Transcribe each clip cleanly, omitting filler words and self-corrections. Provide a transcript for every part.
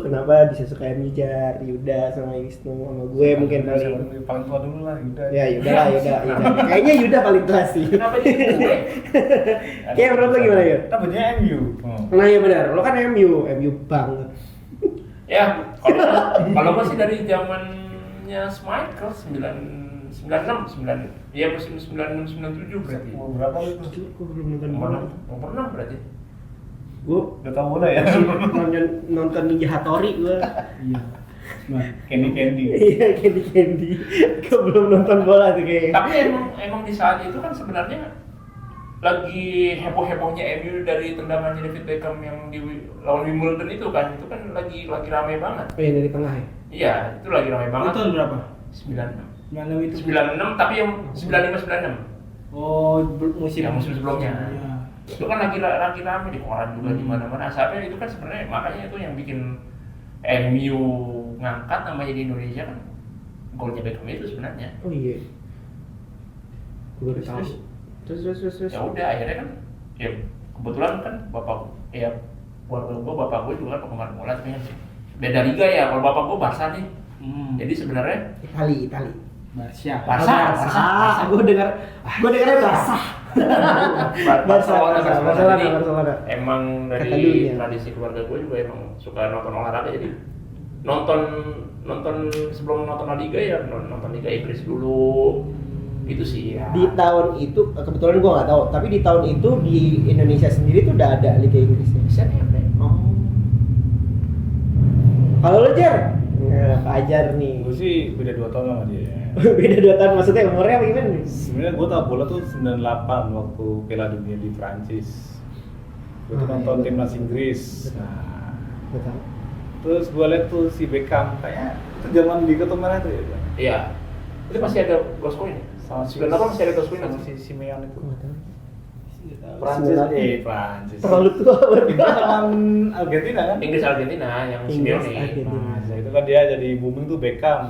kenapa bisa suka MU Jar? Yuda sama Wisnu sama gue mungkin paling tua dulu lah Yuda. Ya Yuda. Kayaknya Yuda paling tua sih. Kenapa jadi gue? Kayak menurut lo gimana ya? Kita punya MU. Nah ya benar, lo kan MU banget. Ya, kalau gue sih dari zamannya Schmeichel 96, ya musim 96 97 berarti. Berapa itu? Gue belum nonton bola. Nomor 6 berarti. Gue Udah tahu bola ya? nonton Ninja Hattori gue. Iya. Candy. Iya Candy. Gue belum nonton bola tuh kayaknya. Tapi emang di saat itu kan sebenarnya lagi heboh-hebohnya MU dari tendangannya David Beckham yang di lawan Wimbledon itu kan lagi ramai banget. Oh iya dari tengah ya? Iya, itu lagi ramai Itu banget. tahun berapa? 96. 96 itu. 96 tapi yang 95 96. Oh, musim Yang musim sebelumnya. Iya. Itu kan lagi ramai di koran juga di mana-mana. Asalnya itu kan sebenarnya makanya itu yang bikin MU ngangkat namanya di Indonesia kan golnya Beckham itu sebenarnya. Oh iya. Gue baru tahu. Terus. Ya udah akhirnya kan ya kebetulan kan keluarga bapak gue juga kan penggemar bola tapi kan beda liga ya. Kalau bapak gue Barca nih. Jadi sebenarnya Itali. Barca. Gue dengarnya Barca. Barcelona. Emang dari Catalunya. tradisi keluarga gue juga emang suka nonton olahraga jadi nonton sebelum nonton La Liga ya nonton Liga Inggris dulu gitu sih ya. Di tahun itu kebetulan gue nggak tahu, tapi di tahun itu di Indonesia sendiri tuh udah ada Liga Inggrisnya. Bisa nih apa? Oh. Kalau lo Jar? Ya, Fajar nih. Gue sih beda 2 tahun sama dia. Beda 2 tahun maksudnya umurnya apa gimana nih? Sebenarnya gue tau bola tuh 98 waktu Piala Dunia di Prancis. Gue tuh nonton Iya. timnas Inggris. Betul. Nah, Betul. terus gue liat tuh si Beckham kayaknya itu zaman di Kartu Merah tuh ya. Iya. Itu masih ada Gascoigne. Sama 98 masih ada Gascoigne sama nggak si sih? Simeon itu. Nggak tahu. Prancis, 98. Prancis. Terlalu tua berarti. Inggris lawan Argentina kan? Inggris Argentina yang Inggris, Simeone. Argentina. Nah, setelah itu kan dia jadi booming tuh Beckham.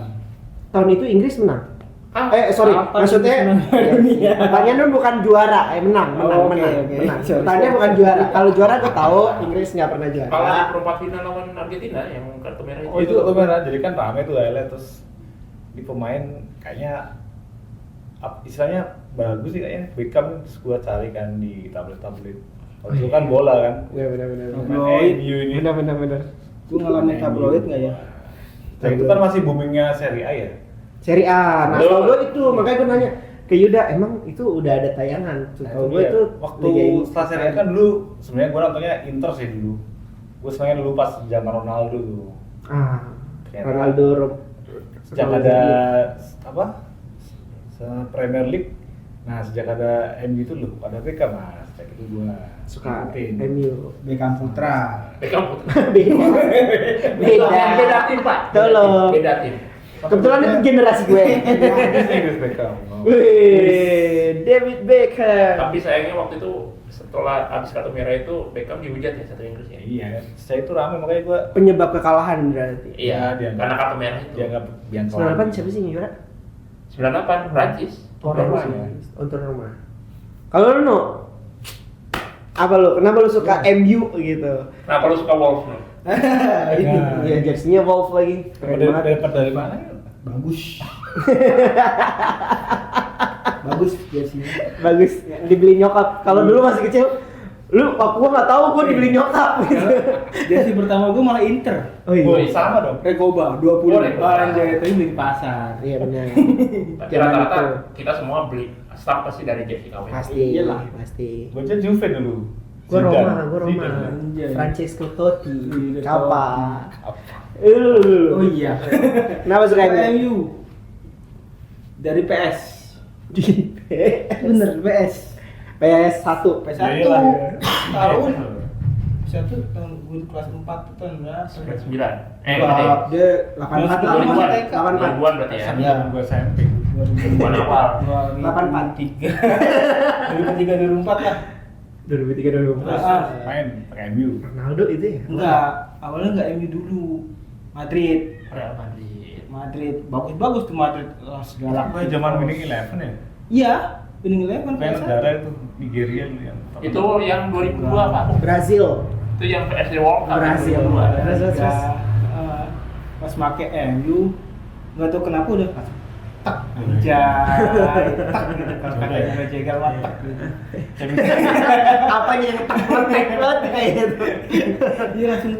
Tahun itu Inggris menang. Ah, Sorry, apa maksudnya dunia? pertanyaan lu bukan juara, menang. Oke. Menang. Sorry. Pertanyaannya bukan juara. Kalau juara gue tahu Inggris nggak pernah kalau di juara. perempat final lawan Argentina yang kartu merah Oh itu Kartu Merah, jadi kan rame tuh highlight terus di pemain kayaknya istilahnya bagus sih kayaknya Beckham terus gua cari kan di tablet. Waktu itu kan bola kan. Iya benar. Tabloid. MU ini. Benar. Gue ngalamin tabloid nggak ya? Nah, itu kan masih boomingnya Serie A ya. Seri A. Nah, Betul. kalau gue itu makanya gue nanya ke Yuda, emang itu udah ada tayangan. Kalau gue itu waktu Liga Inggris. setelah Serie A kan dulu sebenarnya gua nontonnya Inter sih dulu. Gua senangnya dulu pas zaman Ronaldo tuh. Ternyata. Ronaldo Sejak ada apa? Premier League. Nah, sejak ada MU itu loh, ada Beckham mas. Sejak itu gua suka ikutin. MU. Beckham Putra. Beckham Beda tim Pak. Tolong. Beda tim. Kebetulan itu generasi gue. Inggris Beckham. Oh. Wih, David Beckham. Tapi sayangnya waktu itu setelah habis kartu merah itu Beckham dihujat ya satu Inggris ya. Iya, saya itu rame makanya gua Penyebab kekalahan berarti. Iya, dia karena kartu merah itu. dianggap biang 98 siapa sih yang juara? 98 Prancis. Tuan Rumah, Rumah. ya. Tuan Rumah. Kalau lu no, apa lu? Kenapa lu suka MU gitu? Kenapa lu suka Wolves? No? Itu ya jersey-nya Wolf lagi. Keren banget. dari mana ya? Bagus. Bagus jersey. Bagus. Dibeli nyokap. Kalau dulu masih kecil, aku nggak tahu gue dibeli nyokap gitu. Jersey pertama gue malah Inter. Oh iya. Oh, sama dong. Rekoba 20. Oh, Rekoba. Anjay, tapi beli di pasar. Iya benar. Tapi Zaman rata-rata itu. kita semua beli start pasti dari jersey KW. Pasti. Iyalah. Pasti. Gua aja Juve dulu. Gue Zidane. Roma. Zidane. Anjay. Francesco Totti. Iya, Kappa. Apa? Oh iya. Kenapa suka MU? MU. Dari PS. Bener PS. PS1. PS1. Iyalah. Tahun. PS1 tahun gue kelas 4 tuh tahun berapa? 99. Wah, dia 84 2000-an. 84. 2000-an berarti ya. Iya. Gua SMP. 2000-an awal. 2003 2004 lah. 2003 2004. Main pakai MU. Ronaldo itu ya? Enggak, awalnya enggak MU dulu. Madrid. Real Madrid. Bagus tuh Madrid. Oh, segala. Apa zaman Winning Eleven ya? Iya, Winning Eleven Kayak PS1. negara itu Nigeria dulu yang. Itu yang 2002 Pak. Brazil. Itu yang PSD World Cup Brazil. 2002. Terus. pas make MU nggak tahu kenapa udah tak anjay tak gitu kalau katanya ngejegal mah tak gitu. Apa nih yang tak protek banget kayak gitu. Dia langsung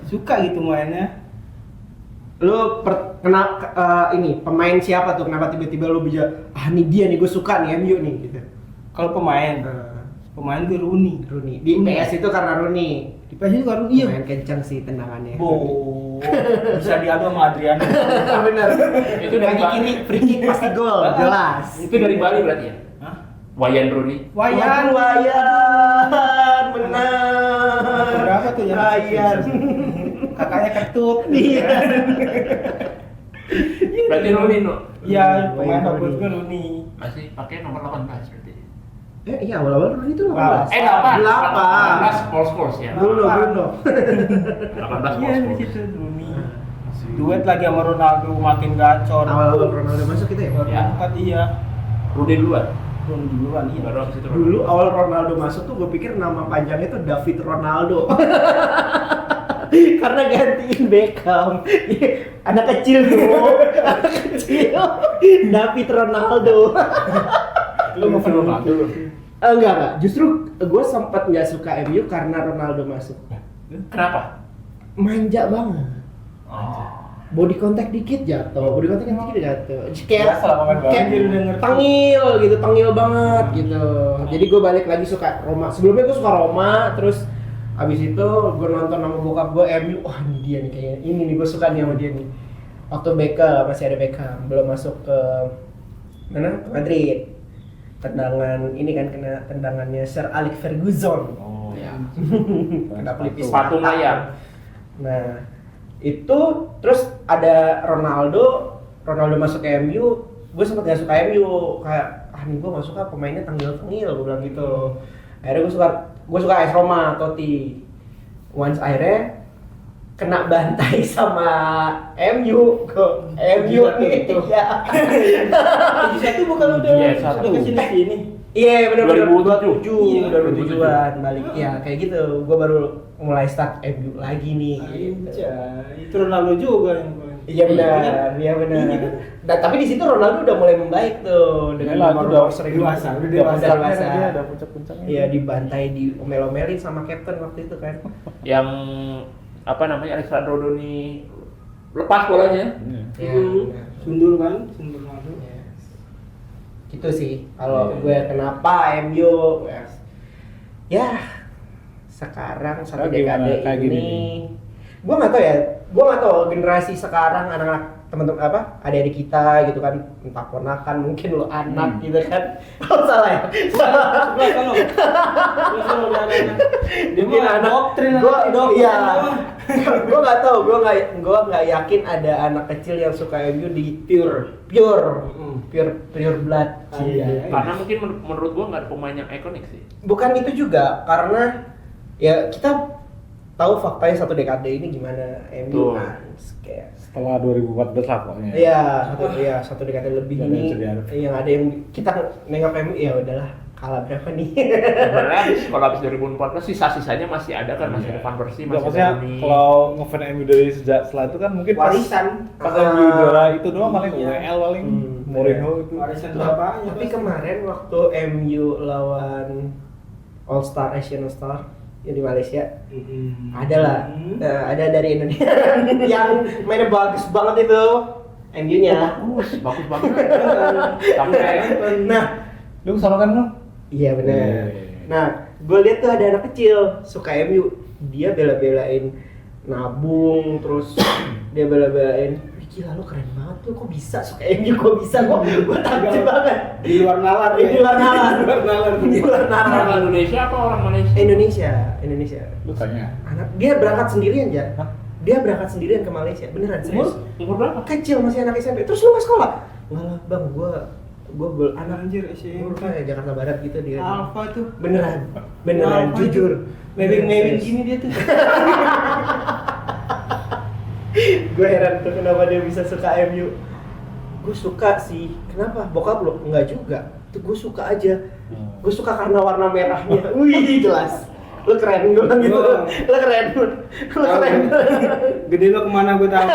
suka gitu mainnya. Lu ini pemain siapa tuh kenapa tiba-tiba lu bisa nih dia nih gue suka nih MU nih gitu. Kalau pemain gue Rooney. Di PS itu karena Rooney. Di PS itu kan iya. Main kencang sih tendangannya. Bisa diadu sama Adriano. Bener. Itu dari kaki kiri free kick pasti gol, jelas. Itu dari Bali berarti ya? Hah? Wayan Rooney. Wayan, benar. Berapa tuh ya? Wayan. Kakaknya ketut. Iya. Berarti Rooney no. Iya, pemain Wayan favorit Rooney. gue Rooney. Masih pakai nomor 18 berarti. Iya awal-awal Rooney itu 18. 18 Spurs ya. Bruno. 18 Iya di Spurs. situ Rooney. Duet lagi sama Ronaldo makin gacor. Awal-awal Ronaldo masuk itu ya? Ya. 2004 iya. Rooney duluan. Rooney duluan iya. Baru habis itu Dulu awal Ronaldo masuk tuh gue pikir nama panjangnya tuh David Ronaldo. Karena gantiin Beckham. Anak kecil tuh. Anak kecil. David Ronaldo. Lu ngefans Ronaldo lu. Enggak. Justru gue sempat nggak suka MU karena Ronaldo masuk. Kenapa? Manja banget. Oh. Body contact dikit jatuh, Kayak Biasa lah pemain baru. kayak Udah ngerti. tengil banget gitu. Jadi gue balik lagi suka Roma. Sebelumnya gue suka Roma, terus abis itu gue nonton sama bokap gue MU. Wah ini dia nih kayaknya. Ini nih gue suka nih sama dia nih. Waktu Beckham masih ada Beckham, belum masuk ke mana? Madrid. Tendangan ini kan kena tendangannya Sir Alex Ferguson. Oh. Ya. Kena pelipis Sepatu mata. layar. Nah, itu terus ada Ronaldo masuk ke MU, gue sempet gak suka MU, kayak nih gue gak suka pemainnya tengil, gue bilang gitu. Akhirnya gue suka AS Roma, Totti. Once akhirnya kena bantai sama MU nih itu. ya. Di satu bukan udah Iya, udah satu. kesini. Iya benar-benar 2007. 2007-an balik. Ya kayak gitu, gue baru mulai start MU lagi nih. Gitu. Anjay, itu Ronaldo juga yang gue. Iya benar. Dan tapi di situ Ronaldo udah mulai membaik tuh dengan Iyalah, nomor udah sering dewasa, udah dewasa. Dia ada puncak-puncaknya. Iya dibantai, diomel-omelin sama kapten waktu itu kan. Yang apa namanya Alessandro Doni lepas bolanya. Iya. Sundul Ronaldo. Gitu sih. Kalau Iya. gue kenapa MU ya sekarang satu Gimana? dekade Kayak gini ini nih. gue nggak tahu ya, gue nggak tahu generasi sekarang anak-anak teman-teman apa adik-adik kita gitu kan, entah ponakan mungkin lo anak gitu kan. Oh salah ya. Sebelah kalau. Kalau udah ada. Dia Mungkin mah anak doktrin iya. Gue nggak tahu, gue nggak yakin ada anak kecil yang suka MU di pure blood. Iya. Karena mungkin menurut gua nggak ada pemain yang ikonik sih. Bukan itu juga, karena ya kita tahu faktanya satu dekade ini gimana MU Betul. kan kayak Setelah 2014 lah pokoknya. iya satu dekade lebih Dan ini yang jadi ada. yang ada yang kita nengok MU ya udahlah kalah berapa nih. Sebenarnya kalau habis 2014 sisa-sisanya masih ada kan, masih Iya. ada Van Persie, Enggak, masih maksudnya ada Rooney. kalau ngefan MU dari sejak setelah itu kan mungkin Warisan. pas MU juara itu doang paling Iya. WL paling Hmm, Mourinho itu. Warisan bapaknya. Tapi kemarin waktu MU lawan All Star Asian Star yang di Malaysia ada lah, ada dari Indonesia yang mainnya bagus banget itu MU-nya. bagus banget. Sampai Nah, Lu kesana kan lu? iya benar. Iya. Nah, gue lihat tuh ada anak kecil suka MU, dia bela-belain nabung, terus dia bela-belain. "Wih, gila lu keren banget tuh, kok bisa suka MU, kok bisa, gue takjub banget." Di luar nalar ya. Di luar nalar. Di luar orang nalar. Indonesia apa orang Malaysia? Indonesia. Lu tanya. Anak dia berangkat sendirian ya. Hah? Dia berangkat sendirian ke Malaysia, beneran serius. Umur berapa? Kecil masih anak SMP. Terus lu nggak sekolah? Nggak lah bang, gue anak Anjir SMP. Jakarta Barat gitu dia. Alfa tuh. Beneran Alfa jujur. Mewing gini dia tuh. Gue heran tuh kenapa dia bisa suka MU. Gue suka sih. Kenapa? Bokap lo? Enggak juga. Tuh gue suka aja. Gue suka karena warna merahnya. Wih jelas. Lu keren gue bilang gitu. Oh. Lu keren. Lu keren. Gede lo kemana gue tahu.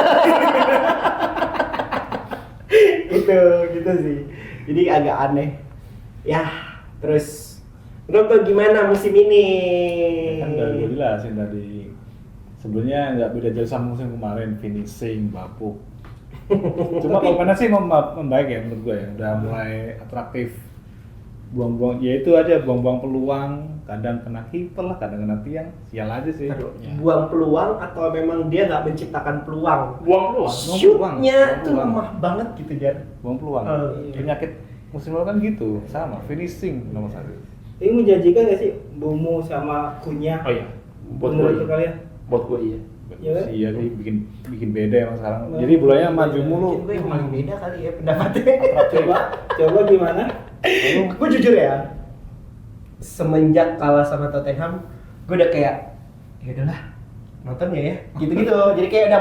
gitu sih. Jadi agak aneh. Ya, terus menurut lo gimana musim ini? Kan udah gue jelasin tadi. Sebenarnya nggak beda jauh sama musim kemarin, finishing, bapuk. Cuma pemainnya sih membaik ya menurut gue ya, udah mulai atraktif. Buang-buang, ya itu aja buang-buang peluang, kadang kena kiper lah, kadang kena tiang, sial aja sih. Ya. Buang peluang atau memang dia nggak menciptakan peluang? Buang peluang. Shootnya Buang tuh peluang. lemah banget gitu Jar. Buang peluang. Penyakit musim lalu kan gitu, sama finishing nomor 1. Ini menjanjikan nggak sih Bomo sama Kunya? Oh iya. Buat Menurut gue kalian? Buat gue iya. Iya kan? Iya sih bikin beda emang sekarang. Jadi bolanya maju mulu. Mungkin gue yang paling beda kali ya pendapatnya. Coba gimana? Gue jujur ya, semenjak kalah sama Tottenham, gue udah kayak, ya udahlah nonton ya, gitu-gitu. Jadi kayak udah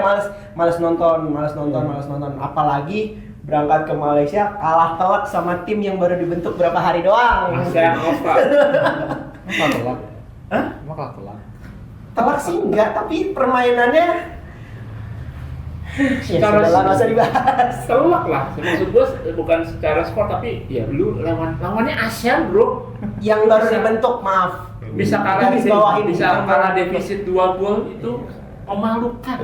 males nonton. Apalagi berangkat ke Malaysia kalah telak sama tim yang baru dibentuk berapa hari doang. Saya Nova. Emang telak. Hah? Emang kalah telak. Telak sih enggak, tapi permainannya ya Secara sudahlah, nggak usah dibahas. Telak lah. Maksud gue bukan secara skor tapi ya lu lawannya ASEAN bro. Yang baru Bisa. dibentuk, maaf. Bisa kalah Garis bawahin, bisa yang kalah baru dibentuk. defisit 2 gol itu memalukan.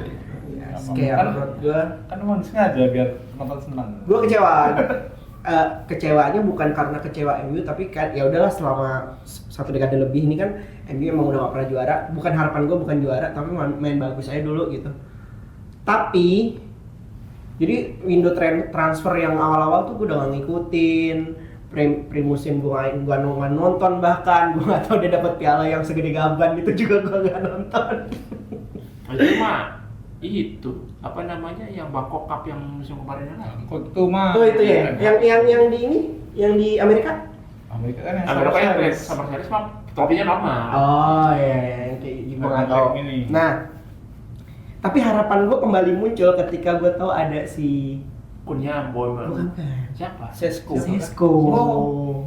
Kayak Kan- menurut gue Kan emang sengaja biar penonton senang. gue kecewa. Kecewanya bukan karena kecewa MU, tapi kan ya udahlah selama satu dekade lebih ini kan MU emang udah gak pernah juara. Bukan harapan gue bukan juara, tapi main bagus aja dulu gitu. Tapi jadi window transfer yang awal-awal tuh gue udah gak ngikutin. Pre-musim gue gak nonton, bahkan gue gak tau dia dapat piala yang segede gaban gitu juga gue gak nonton. Itu mah itu apa namanya yang Bangkok Cup yang musim kemarin lah. Kok itu mah? Oh itu ya, yang di ini, yang di Amerika. Amerika kan yang Amerika yang series. Summer Series mah trofinya normal. Oh iya, yang kayak gue nggak tahu. Ini. Nah, tapi harapan gue kembali muncul ketika gue tahu ada si Kunya Boyman. bukan Siapa? Sesko. Oh.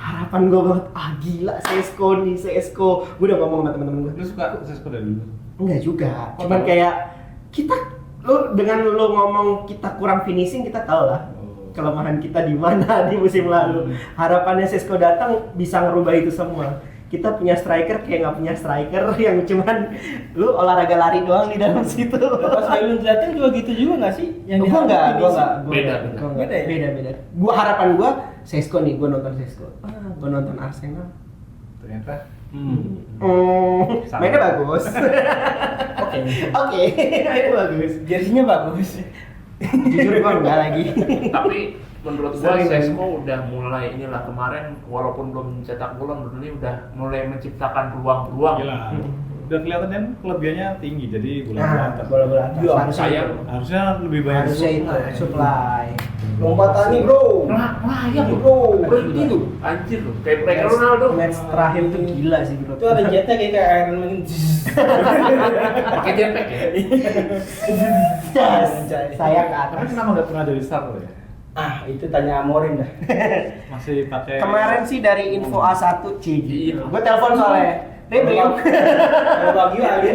Harapan gue banget, gila Sesko. Gue udah ngomong sama temen-temen gue. Lu suka Sesko dari dulu? Enggak juga, Oh, cuman tahu. kayak kita, dengan lo ngomong kita kurang finishing, kita tahu lah Oh. kelemahan kita di mana di musim lalu. Harapannya Sesko datang bisa ngerubah itu semua. Kita punya striker kayak nggak punya striker yang cuman lu olahraga lari doang di dalam situ. Pas Hailun datang juga gitu juga nggak sih? Gua enggak. Beda. Beda. Gua harapan gua Sesko nih, gua nonton Sesko. Gua nonton Arsenal. Ternyata Mainnya bagus. Oke, mainnya bagus. Jersinya bagus. Jujur gua enggak lagi. Tapi menurut gua Sering. Sesko udah mulai inilah kemarin walaupun belum mencetak gol, menurut ini udah mulai menciptakan peluang-peluang. gila. Udah kelihatan kan kelebihannya tinggi jadi bola atas. Bola atas. Iya, sayang. Harusnya lebih banyak Harusnya itu supply. supply. Lompatannya bro. Ya bro. berhenti tuh. Anjir tuh. Kayak Ronaldo. Match terakhir tuh gila sih bro. Itu ada jetnya kayak Iron Man. Pakai jetpack ya. Jas. Saya ke Tapi atas. kenapa nggak pernah jadi starter ya? Ah, itu tanya Amorin dah. Masih pakai. Kemarin sih dari info A1 Cigi. Iya. Gue telepon soalnya. Rebel. Kalau Bagio A5.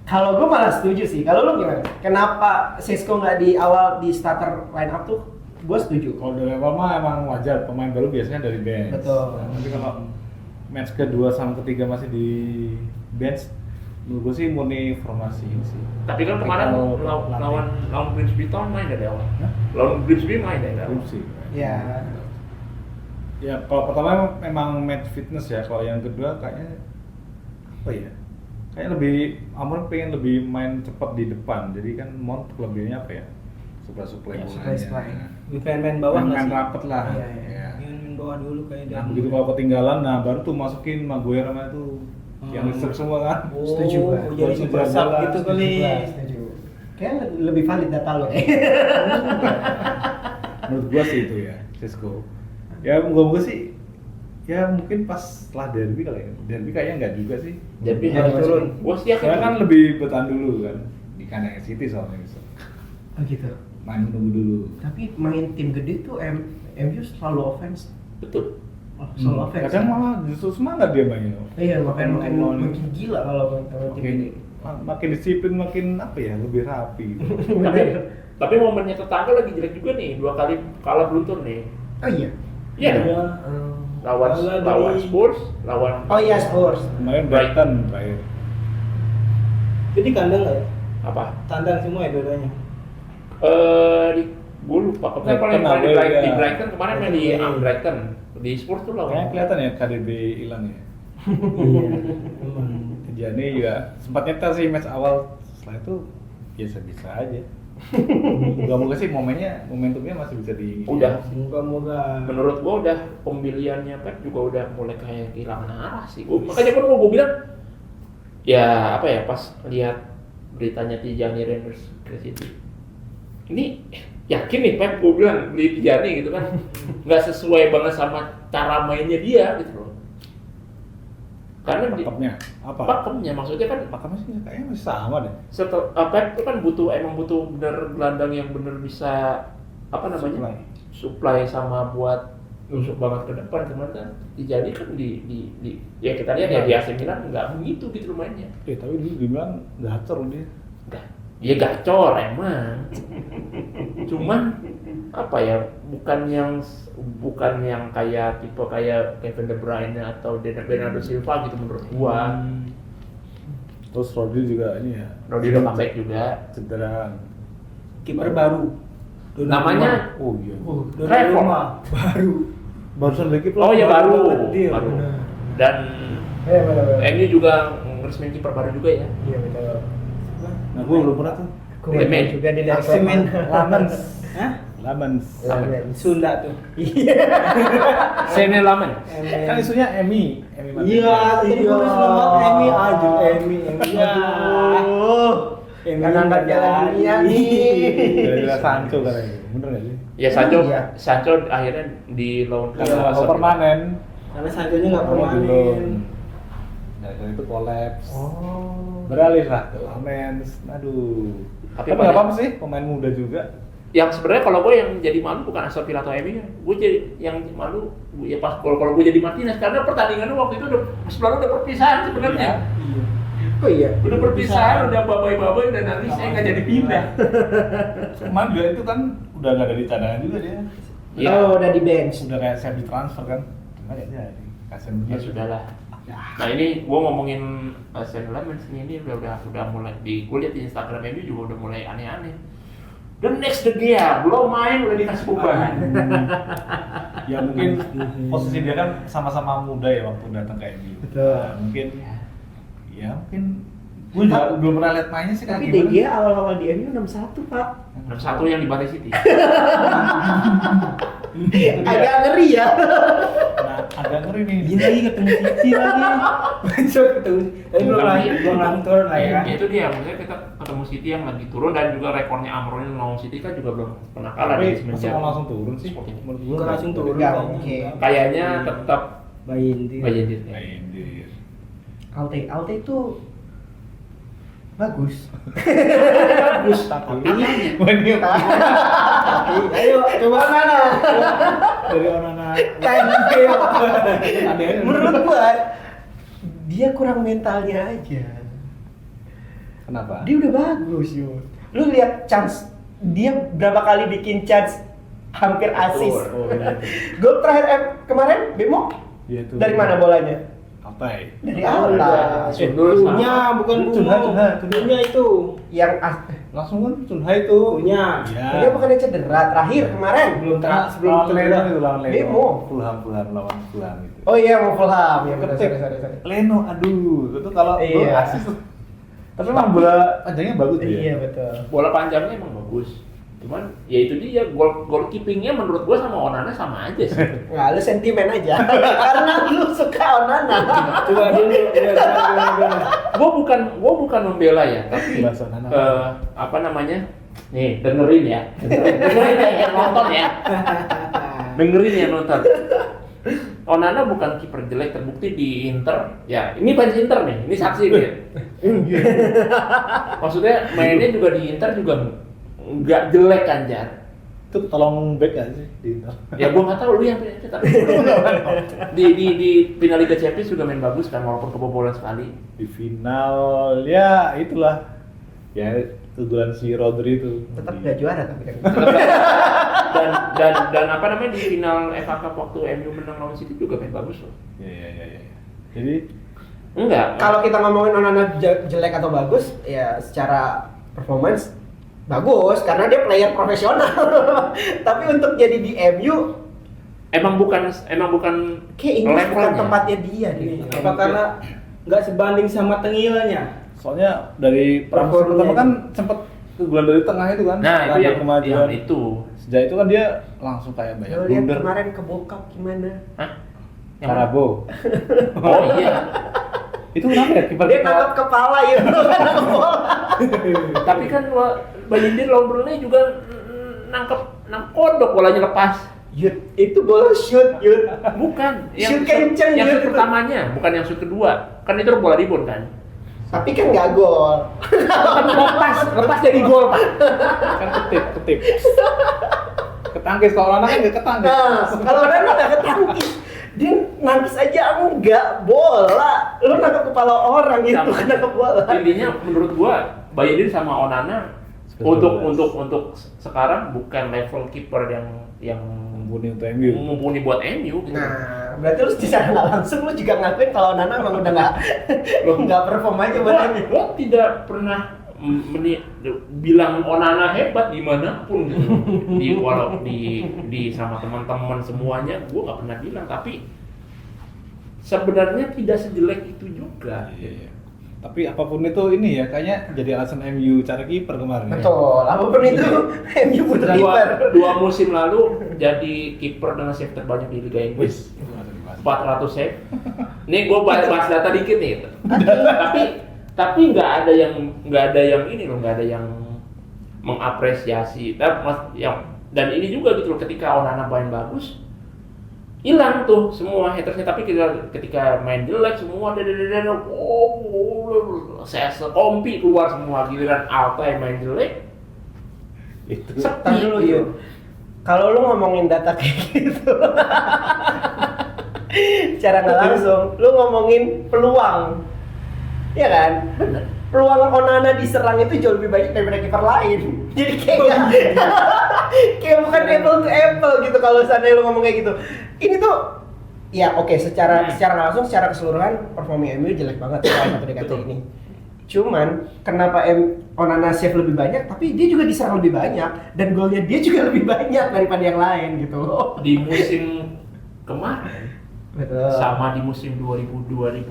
Kalau gue malah setuju sih. Kalau lu gimana? Kenapa Sesko nggak di awal di starter line up tuh? Gue setuju. Kalau dari awal mah emang wajar pemain baru biasanya dari bench. Betul. Nah, tapi kalau match kedua sama ketiga masih di bench, menurut gue sih murni formasi ini sih. Tapi kan kemarin Kalau lawan Grimsby Town main dari awal. Hah? Lawan Grimsby main dari awal. sih. Ya. Ya kalau pertama memang match fitness ya. Kalau yang kedua kayaknya apa ya? Kayak lebih Amor pengen lebih main cepat di depan. Jadi kan Mount kelebihannya apa ya? Supply Ya, bolanya. supply. Main bawah nggak Main sih? rapet lah. Iya, iya. Ya. Main bawah dulu kayak Nah begitu kalau ketinggalan, nah baru tuh masukin Maguire sama itu yang listrik semua kan. Setuju, Pak. Oh, jadi super sub gitu kali. Setuju. Kayaknya lebih valid data lo. Menurut gua sih itu ya, Sesko. Ya moga-moga sih. Ya mungkin pas setelah derby kali ya. Derby kayaknya enggak juga sih. Jadi Harus turun. Gua sih yakin. Soalnya kan lebih bertahan dulu kan di kandang City soalnya bisa. Oh gitu. Main menunggu dulu. Tapi main tim gede tuh MU selalu offense. Betul. Solo offense. Kadang malah justru semangat dia mainnya. Iya, makin Lawan- gila kalau tim makin ini. makin disiplin, makin apa ya, lebih rapi gitu. Tapi momennya tetangga lagi jelek juga nih, 2 kali kalah beruntun nih. Oh iya. Iya. Iya. Lawan Kalah lawan dari- Spurs, lawan Oh iya, Spurs. Kemarin Brighton terakhir. Jadi kandang nggak ya? apa? Tandang semua ya dua-duanya. Di gue lupa. Kemarin Brighton paling di away, Brighton, ya. di Brighton kemarin main di Iya. Brighton. Di Spurs tuh Kayaknya lawan. kelihatan ya KDB hilang ya. Iya. Emang. Jani juga sempat nyetel sih match awal, setelah itu biasa-biasa aja. Moga-moga sih momentumnya masih bisa di. Udah. Moga-moga. Menurut gua udah pemilihannya Pep juga udah mulai kayak kehilangan arah sih. Makanya kan gua bilang ya apa ya pas lihat beritanya Tijani Rangers ke City. Ini yakin nih Pep gua bilang beli Tijani gitu kan. Nggak sesuai banget sama cara mainnya dia gitu loh. Karena di Pakemnya apa? pakemnya maksudnya kan Pakemnya sih kayaknya masih sama deh. Pep itu kan emang butuh bener gelandang yang bener bisa apa namanya supply sama buat nusuk banget ke depan. Kemarin kan Tijani kan di ya kita lihat ya di AC Milan nggak begitu gitu mainnya. Tapi dulu dibilang gacor dia. Nggak, dia gacor emang. Cuman apa ya bukan yang kayak tipe kayak Kevin De Bruyne atau Bernardo Silva gitu menurut gua. Terus Rodri juga ini ya. Rodri udah comeback juga. Cedera. Kiper baru. Namanya Oh iya. Trevor. Baru. Barusan beli Oh ya baru. Dia, Baru. benar. Dan Iya, benar. MU juga ngeresmin kiper baru juga ya. Iya, betul. Nah, gue belum pernah tuh. Gue nggak tahu juga dia dari Maximin Lamens. Hah? Lamens. Sunda tuh. Sene Lamen. Kan isunya Emi. Iya, tadi gue selamat Emi aja, Emi. Iya. Emi Kan angkat jalan dunia nih. Gara-gara Sancho katanya. Bener gak sih? Ya Sancho, Iya. Sancho akhirnya di loan ke Karena Aston mau permanen. Karena Sancho-nya nggak Mau di loan. permanen. Gara-gara itu kolaps. Oh. Beralih lah ke Lamens. Aduh. Tapi Tapi nggak apa-apa sih, pemain muda juga. Yang sebenarnya kalau gue yang jadi malu bukan Aston Villa atau MU, gue jadi yang malu ya pas kalau gue jadi Martinez karena pertandingannya waktu itu udah sebelumnya udah perpisahan sebenarnya. Iya. Oh iya. Udah perpisahan, udah babai-babai dan nanti saya nggak jadi pindah. Kemarin juga itu kan udah nggak ada di cadangan juga dia. Iya. Oh, udah di bench. Udah kayak saya ditransfer kan. Cuma ya jadi. Kasian Ya dia. sudahlah. Nah ini gue ngomongin Sene Lamen ini udah mulai gue lihat di Instagram MU juga udah mulai aneh-aneh. The next De Gea belum main udah dikasih beban. Ya mungkin posisi dia kan sama-sama muda ya waktu datang ke MU. Betul. Nah, mungkin ya mungkin gue juga belum pernah lihat mainnya sih Tapi kayak De gimana. Gea awal-awal di MU 61, Pak. Nomor 1 yang di Bali City. Agak ngeri ya. Nah, agak ngeri nih. Dia lagi ketemu City lagi. Besok ketemu. Tapi belum langsung turun lah ya. Itu dia, maksudnya kita ketemu City yang lagi turun dan juga rekornya Amron lawan City kan juga belum pernah kalah Tapi di masa semenjak. mau langsung turun sih? Sporting. Menurut gue Bukan langsung turun. Nggak mungkin. Kayaknya tetap Bayindir. Bayindir. Bayindir. Alte itu bagus. Bagus tapi Wah, ini Ayo coba mana? dari Onana. Menurut gua dia kurang mentalnya aja. Kenapa? Dia udah bagus, yo. Lu lihat chance dia berapa kali bikin chance hampir assist. Oh, iya. Gol terakhir kemarin Bemo Iya tuh. dari mana bolanya? Altai. Dari Alta. Sundul Punya bukan Cunha. Punya itu. Yang Langsung kan Cunha itu. Punya. Iya. dia bukannya cedera terakhir kemarin. Sebelum lawan Leno cedera. itu lawan Leno. Bemo. Fulham lawan Fulham itu. Oh iya mau Fulham ya benar Ketik. sorry. Leno, aduh, itu kalau Iya. gol asis tuh. Tapi emang bola panjangnya bagus dia. Iya betul. bola panjangnya emang bagus. Cuman ya itu dia gol keepingnya menurut gua sama Onana sama aja sih. Nggak, lu sentimen aja. Karena lu suka Onana. Coba dulu. Gua bukan membela ya, tapi Bahasa Onana. apa namanya? Nih, dengerin ya. Dengerin ya yang nonton ya. Dengerin ya nonton. Onana bukan kiper jelek, terbukti di Inter. Ya, ini fans Inter nih, ini saksi nih. Maksudnya mainnya juga di Inter juga nggak jelek kan, Jar. Itu tolong back gak sih di Inter? Ya gua nggak tahu lu yang tapi di final Liga Champions juga main bagus kan walaupun kebobolan sekali. Di final ya itulah ya keunggulan si Rodri itu. Tetap nggak juara tapi kan. Dan apa namanya di final FA Cup waktu MU menang lawan City juga main bagus loh. Iya. Jadi Enggak. Kalau kita ngomongin Onana jelek atau bagus, ya secara performance bagus karena dia player profesional. Tapi untuk jadi di MU emang bukan kayak ini bukan levelnya. tempatnya dia deh. Apa karena nggak sebanding sama Tengilnya? soalnya dari performa pertama kan sempat keunggulan dari tengah itu kan. Nah, itu ada yang kemajuan. itu. Sejak itu kan dia langsung kayak banyak Lo lihat blunder. kemarin ke bokap gimana? Hah? Yang mana? Karabo. Oh iya. Itu kenapa ya kiper Dia kita? nangkap kepala ya, nangkap bola. Tapi kan Bayindir lawan Brunei juga nangkep kodok bolanya lepas. Yud, itu bola shoot, Yud. Bukan. Shoot kenceng, yang Yud, shoot itu. pertamanya, bukan yang shoot kedua. Kan itu bola rebound kan. Tapi kan nggak gol. lepas jadi gol, Pak. Kan ketip. Ketangkis kalau anak kan nggak ketangkis. Nah, kalau orang nggak ketangkis, dia nangkis aja enggak bola. Lu nangkap kepala orang itu Sama. kan nangkap bola. Intinya menurut gua Bayindir sama Onana untuk sekarang bukan level kiper yang Mumpuni untuk MU. mumpuni buat MU gitu. Nah, berarti lu secara nggak langsung lu juga ngakuin kalau Nana emang udah nggak perform aja buat MU. Gua tidak pernah bilang Onana hebat dimanapun gitu. di sama teman-teman semuanya gua nggak pernah bilang, tapi sebenarnya tidak sejelek itu juga. Iya. Tapi apapun itu ini ya kayaknya jadi alasan MU cari kiper kemarin. Ya. Betul, apapun itu MU butuh kiper. Dua musim lalu jadi kiper dengan save terbanyak di Liga Inggris. Itu nggak usah dibahas. 400 save. Nih gue bahas data dikit nih. tapi nggak ada yang ini loh, nggak ada yang mengapresiasi. Dan ini juga gitu loh, ketika Onana main bagus, hilang tuh semua hatersnya. Tapi ketika main jelek semua saya sekompi keluar semua, giliran Alta yang main jelek Itu Tar dulu Yud. Kalau lu ngomongin data kayak gitu, cara nggak langsung, lu ngomongin peluang, ya kan? bener. Peluang Onana diserang itu jauh lebih banyak daripada kiper lain. Jadi kayak bukan apple to apple gitu kalau seandainya lu ngomong kayak gitu. Ini tuh ya oke, secara langsung, secara keseluruhan performa MU jelek banget satu dekade ini. Cuman kenapa Onana save lebih banyak, tapi dia juga diserang lebih banyak dan golnya dia juga lebih banyak daripada yang lain gitu loh. Di musim kemarin Betul. sama di musim 2021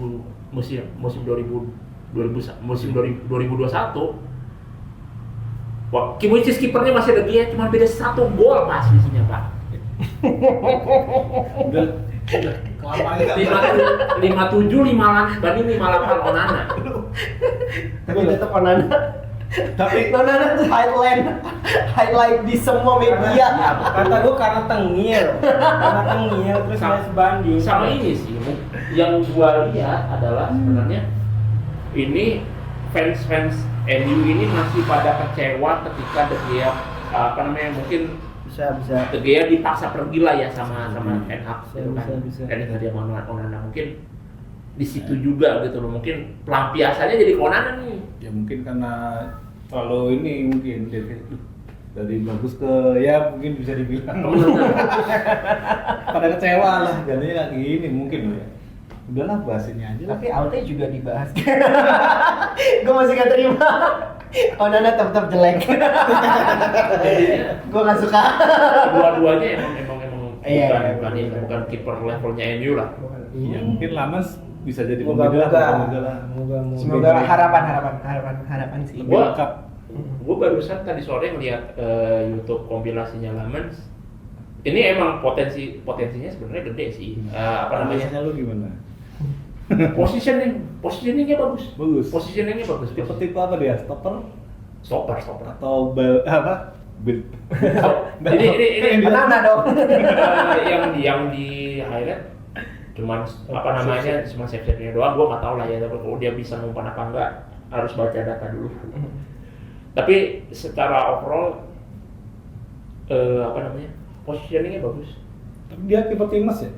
wah, Which kipernya masih ada dia, cuma beda 1 gol pas isinya, Pak. udah kelamaan 57 5 banding 58 Onana. Tapi tetap Onana. Tapi Onana tuh highlight di semua media. Kata gua karena tengil terus nggak sebanding. Sama ini sih, yang gua lihat adalah sebenarnya ini fans MU ini masih pada kecewa ketika De Gea mungkin Bisa. De Gea dipaksa pergi lah ya sama Ten Hag gitu kan. Bisa. Dan dia Onana mungkin di situ juga gitu loh, mungkin pelampiasannya jadi ke Onana nih. ya mungkin karena terlalu ini mungkin dia dari bagus ke ya mungkin bisa dibilang pada kecewa lah jadinya kayak gini mungkin loh ya. Udahlah bahasinnya aja lah. Tapi Alte juga dibahas. Gue masih gak terima. Onana tetap jelek. Gue gak suka. Dua-duanya emang Iya, bukan kiper levelnya MU lah. Ya mungkin Lamas bisa jadi Moga pembeda lah. Semoga harapan sih. Gua barusan tadi sore ngeliat YouTube kompilasinya Lamens. Ini emang potensinya sebenarnya gede sih. Biasanya lu gimana? Positioningnya bagus. Positioningnya bagus. Tipe apa dia? Stopper Stopper. atau Ini Onana dong. yang di highlight cuman cuma save-nya doang. Gua nggak tahu lah ya, kalau dia bisa ngumpan apa enggak, harus baca data dulu. Tapi secara overall apa namanya, positioningnya bagus. Tapi dia kiper timnas ya?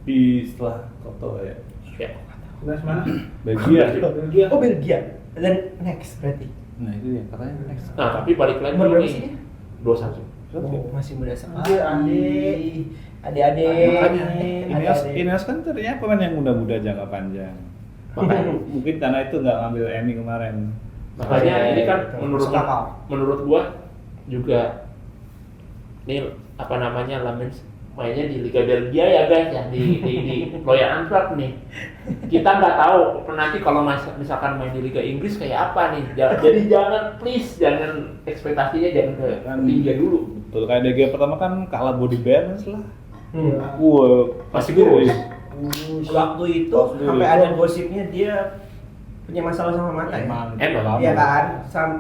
Di setelah Toto ya? Ya. Timnas mana? Belgia. Belgia. Oh Belgia. Dan next berarti. Nah itu ya, katanya next. Nah tapi balik lagi Umur berapa nih, sih dia? 21. Oh, masih muda sekali. Adik. Adik-adik. Ineos, Adik-adik. Ineos kan ternyata pemain yang muda-muda jangka panjang. Makanya, Mungkin karena itu nggak ngambil Emi kemarin. makanya ini kan Suka mau. menurut gua juga ini apa namanya Lamens mainnya di Liga Belgia ya guys ya di Royal Antwerp nih. Kita nggak tahu nanti kalau misalkan main di Liga Inggris kayak apa nih. Jadi jangan please jangan ekspektasinya jangan ke ketinggian dulu. Betul, kayak DG pertama kan kalah body balance lah. Hmm. Masih kurus. Waktu itu sampai ada gosipnya dia punya masalah sama mata ya. Emang. Iya kan?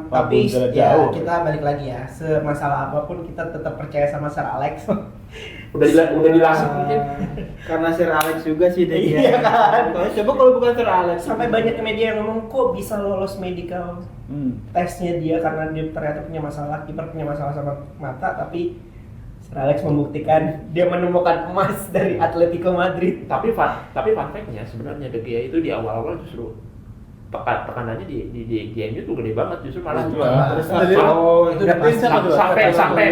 Tapi jarak ya jauh. kita balik lagi ya. Semasalah apapun kita tetap percaya sama Sir Alex. Udah dilasik mungkin. Karena Sir Alex juga sih deh. Iya kan? Coba kalau bukan Sir Alex. Sampai banyak media yang ngomong kok bisa lolos medical tesnya dia karena dia ternyata punya masalah, kiper punya masalah sama mata, tapi Sir Alex membuktikan dia menemukan emas dari Atletico Madrid. Tapi fun fact-nya sebenarnya De Gea itu di awal-awal justru tekanannya di MU tuh gede banget justru malah Oh, itu udah pasti.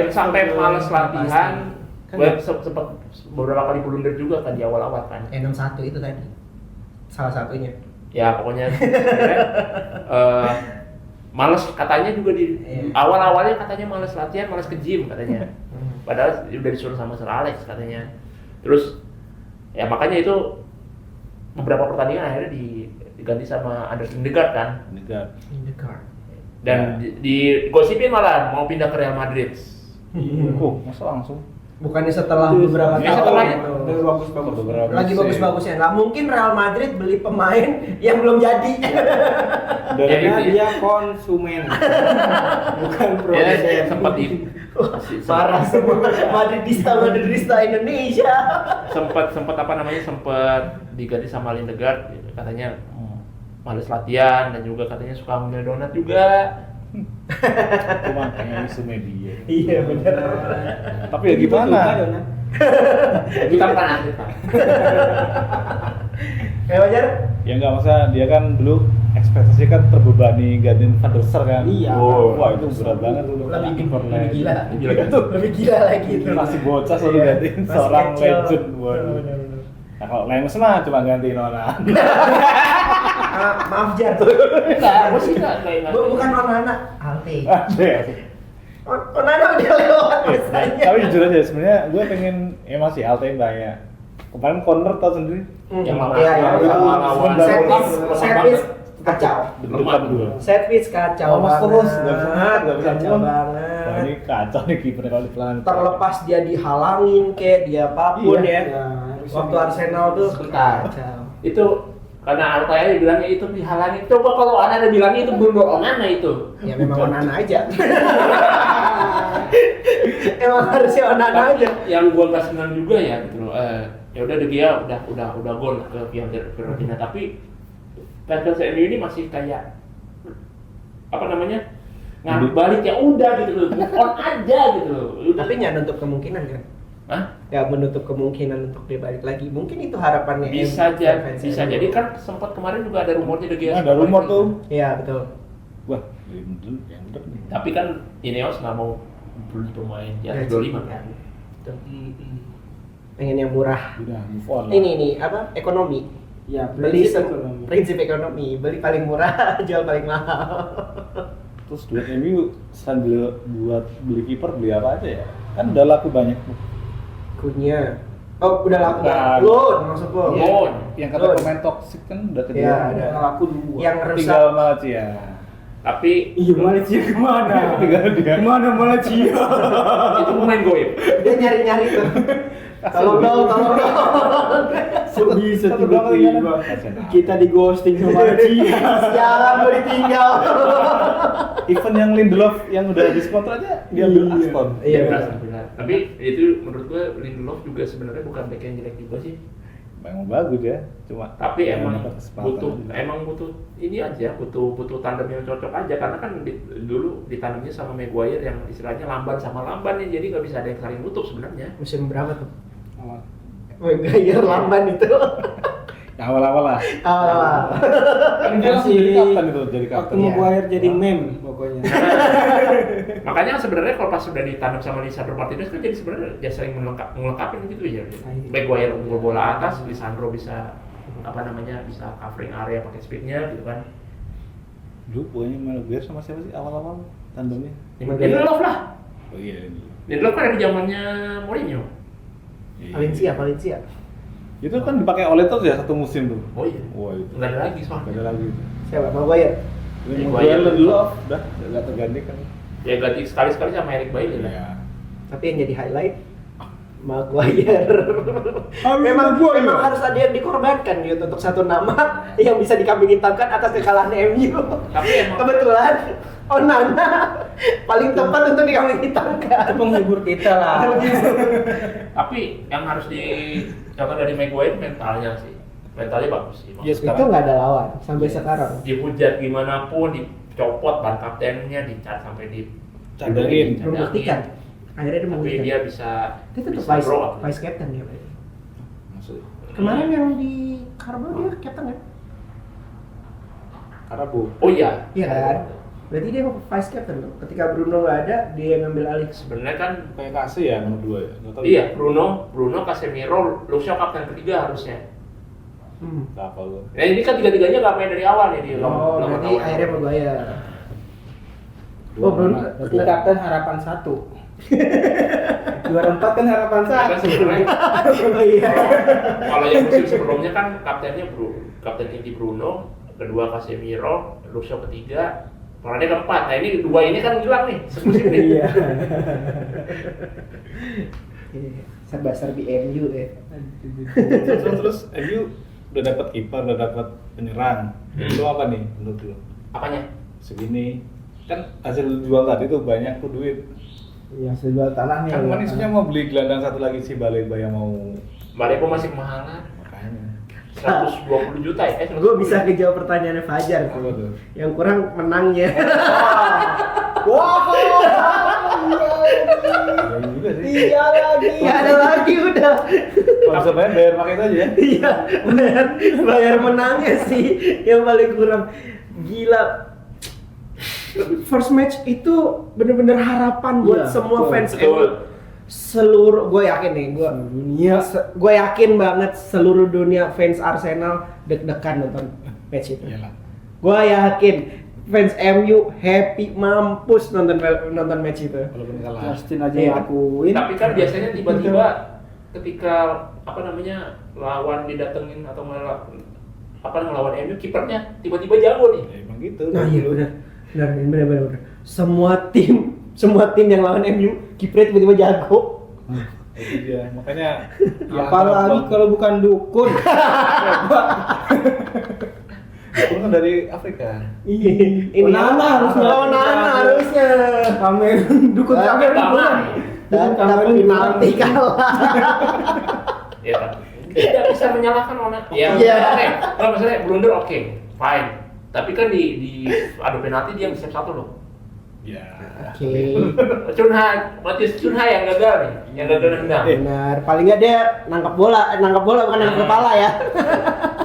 sampai males latihan. Gue sempet beberapa kali blunder juga kan di awal-awal kan. 61 itu tadi salah satunya. Ya pokoknya males katanya juga di Iya. awal-awalnya katanya males latihan, males ke gym katanya. Padahal udah disuruh sama Sir Alex katanya. Terus ya makanya itu beberapa pertandingan akhirnya diganti sama Anders Lindegaard kan. Negara. In the car. Dan digosipin malah mau pindah ke Real Madrid. Masa langsung? Bukannya setelah beberapa Ya, tahun setelah- gitu. bagus-bagus. Beberapa Lagi musim. bagus-bagusnya. Nggak mungkin Real Madrid beli pemain yang belum jadi. Dari Ya, Karena gitu. dia konsumen. Bukan Ya produsen. sempat di Parah semua Madridista Indonesia. sempat apa namanya sempat diganti sama Lindegaard gitu. Katanya males latihan dan juga katanya suka ngemil donat juga. Cuma pengen isu media. Iya benar. Tapi ya gimana? Kita bukan atlet Pak. Kayak wajar? Ya nggak masa dia kan dulu ekspektasi kan terbebani gantiin Van der Sar kan. Iya. Wah itu berat banget tuh. Lebih Corner. gila. Gila kan? Lebih gila lagi itu. Masih bocah selalu gantiin Masih seorang kecil. legend. Waduh. Benar-benar. Nah kalau Lemus mah cuma gantiin Onana. Maaf Jar. Enggak, gue sih enggak ingat. Bukan Onana, Alte. Ada ya. Onana udah lewat masanya. Tapi jujur aja sebenarnya gue pengen emang sih Alte yang banyak. Kemarin corner tau sendiri. Yang lama Iya, iya, itu iya. lawan Servis kacau. Lemah dulu. Servis kacau Mas terus banget. nggak bisa nggak bisa Kacau buang. Wah banget. ini kacau nih kiper kalau di pelan. Terlepas dia dihalangin kayak dia apapun Iya. ya. Waktu Arsenal tuh Sebentar. kacau. Itu karena Altaya bilangnya itu dihalangin. Coba kalau Onana bilangnya itu Bruno Onana itu. Ya memang Onana aja. Emang harusnya Onana aja. Yang gua nggak senang juga ya gitu loh. Ya udah De Gea udah gol ke Fiorentina tapi fans MU ini masih kayak apa namanya? Ngarep balik ya udah gitu loh. Move on aja gitu loh. Udah. Tapi nggak nutup kemungkinan kan? Hah? Ya menutup kemungkinan untuk dia balik lagi. Mungkin itu harapannya. Bisa MU, jadi, fans bisa MU. jadi kan sempat kemarin juga ada rumornya De Gea. Ada sempat rumor balik tuh. lagi. Iya betul. Wah, yang bener nih. Tapi kan Ineos nggak mau beli pemain di atas 25 kan. Betul. Pengen yang murah. Udah move on. lah. Ini apa? Ekonomi. Ya, Beli prinsip ekonomi. prinsip ekonomi. Beli paling murah, jual paling mahal. Terus duit MU sambil buat beli kiper beli apa aja ya? Kan udah laku banyak tuh. Kunya. Oh, udah laku. Bukan. Loan maksud gua. Iya. Loan. Yang kata Loan. pemain toksik kan udah Iya, kejadian. ada. Yang laku dua. Yang rusak. Tinggal Malaysia. Tapi Iya, Malaysia kemana? Tinggal dia. Kemana Malaysia? itu pemain goib. Dia nyari-nyari tuh. Tolong dong. Kok bisa Satu doang lagi tiba-tiba kan? kita di ghosting sama Malaysia? Jangan mau ditinggal. Even yang Lindelof yang udah diskontrak aja diambil Iya. Aston. Iya, benar, benar. benar. Tapi itu menurut gua Lindelof juga sebenarnya bukan back yang jelek juga sih. memang bagus ya, cuma Tapi ya, emang dapat kesempatan butuh aja. ini aja, butuh tandem yang cocok aja karena kan dulu ditandemnya sama Maguire yang istilahnya lamban sama lamban nih, jadi nggak bisa ada yang saling nutup sebenarnya. Musim berapa tuh? Awal. Maguire lamban itu. Ya, awal-awal lah. Awal-awal. Kan dia langsung jadi kapten itu, jadi Waktu kapten. Iya. Maguire jadi meme pokoknya. Makanya sebenarnya kalau pas sudah ditandem sama Lisandro Martinez kan jadi sebenarnya dia sering melengkapi gitu ya. Maguire unggul bola atas, Lisandro bisa bisa covering area pakai speednya gitu kan. Dulu pokoknya Maguire sama siapa sih awal-awal tandemnya? Lindelof lah. Oh iya ini. Lindelof kan dari zamannya Mourinho. Valencia. Itu kan dipakai oleh terus ya satu musim tuh. Oh iya. Wah itu. Nggak ada lagi Nggak soalnya. ada lagi. Siapa? Maguire. Ini Maguire Maguire dulu udah nggak tergantikan. Ya ganti sekali-sekali sama Eric Bailly lah. Iya. Tapi yang jadi highlight Maguire. memang harus ada yang dikorbankan gitu untuk satu nama yang bisa dikambing hitamkan atas kekalahan MU. Tapi emang Kebetulan Onana paling tepat untuk dikambing hitamkan. Itu menghibur kita lah. Tapi yang harus dicontoh dari Maguire mentalnya sih. Mentalnya bagus sih. Iya, Itu nggak ada lawan sampai sekarang. Dihujat gimana pun, dicopot ban kaptennya, dicat sampai di Cadangin. Membuktikan. Akhirnya dia Tapi membuktikan. dia bisa Dia tetap bisa grow up. vice captain ya. Maksudnya. Kemarin yang di Carbo dia captain kan? Karabo. Oh iya. Iya kan? Berarti dia vice captain loh. Ketika Bruno nggak ada, dia yang ngambil alih. Sebenarnya kan Kayak kasih ya nomor 2 ya. Nggak tahu. iya, Bruno, Casemiro, Lucio kapten ketiga harusnya. Nggak apa lu. Nah ini kan tiga-tiganya nggak main dari awal nih dia. Oh, berarti akhirnya Maguire. Dua Oh, Bruno. mana? Berarti kapten harapan 1. Juara 4 kan harapan kan 1. sebenarnya Oh iya. kalau yang musim sebelumnya kan kapten inti Bruno, kedua Casemiro, Lucio ketiga, perannya keempat. Nah ini dua ini kan hilang nih semusim nih. Iya. Serba-serbi MU ya. Terus MU udah dapat kiper, udah dapat penyerang. Itu apa nih menurut lu? Apanya? Segini kan hasil jual tadi tuh banyak tuh duit. Iya, sejual tanahnya. Kan manisnya mau beli gelandang satu lagi si Baleba yang mau Bareko masih kemahalan. makanya. 120 juta ya? Gue bisa kejawab pertanyaannya Fajar Apa tuh? Yang kurang menangnya. Wah. Ya juga sih. Iya lagi. Gak ada lagi udah. Kalau bisa bayar pakai itu aja ya. Iya, bayar menangnya sih yang paling kurang. Gila. First match itu bener-bener harapan buat Iya, semua betul, fans betul. MU. Seluruh, gue yakin nih, gue yakin banget seluruh dunia fans Arsenal deg-degan nonton match itu. Iyalah. Gue yakin fans MU happy mampus nonton match itu. Walaupun kalah. Justin aja Iya. ngakuin. Tapi kan biasanya tiba-tiba ketika lawan didatengin atau ngelawan MU, kipernya tiba-tiba jago nih. Ya emang gitu. Nah iya benar. Semua tim yang lawan MU kipernya tiba-tiba jago. Itu dia. Makanya Apalagi kalau bukan dukun. itu kan dari Afrika. Iya. Onana harusnya. Harusnya. Kamerun dukun Tapi Kamerun damai. bukan. Dukun Kamerun penalti kalah. Ya kan? Tidak bisa menyalahkan Onana. Ya, Iya. oke. Kalau misalnya blunder oke, fine. Tapi kan di adu penalti dia yang satu loh. Ya. Oke. Matius Cunha yang gagal nih, yang gagal nendang. Benar. Paling nggak dia nangkap bola bukan nangkap kepala ya.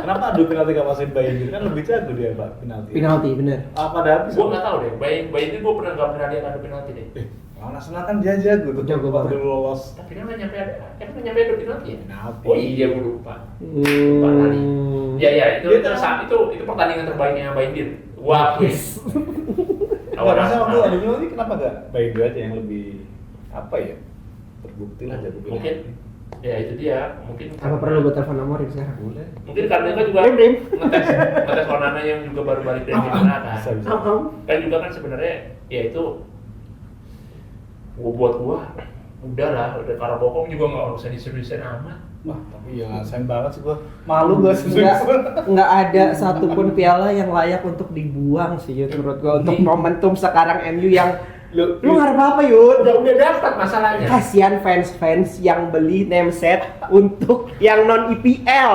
Kenapa adu penalti gak masukin Bayern? Kan lebih jago dia Pak penalti. Penalti benar. Apa dah bisa? Gue nggak tahu deh. Bayi itu gue pernah nggak pernah lihat adu penalti deh. Lawan Arsenal kan dia jago tuh. Jago waktu banget. lolos. Tapi kan nggak nyampe adu penalti ya. Penalti. Oh iya gue lupa. Lupa kali. Ya itu Dia itu pertandingan terbaiknya Bayern. Wah, yes. Awal rasa waktu adu penalti kenapa gak Bayern aja yang lebih apa ya? Terbukti lah jago penalti. Mungkin ya itu dia, mungkin Apa perlu gue telepon Amorim sekarang? Boleh. mungkin karena kan juga Brim. ngetes Onana yang juga baru balik dari Gimana kan. Bisa. Kan juga kan sebenarnya ya itu buat gua udah Karabokong juga nggak usah diseriusin amat. Wah, tapi ya sayang banget sih gua. Malu gak sih? Nggak ada satupun piala yang layak untuk dibuang sih menurut gua untuk momentum sekarang MU yang Lu ngarep apa Yud? udah dapat masalahnya. Kasihan fans-fans yang beli name set untuk yang non IPL.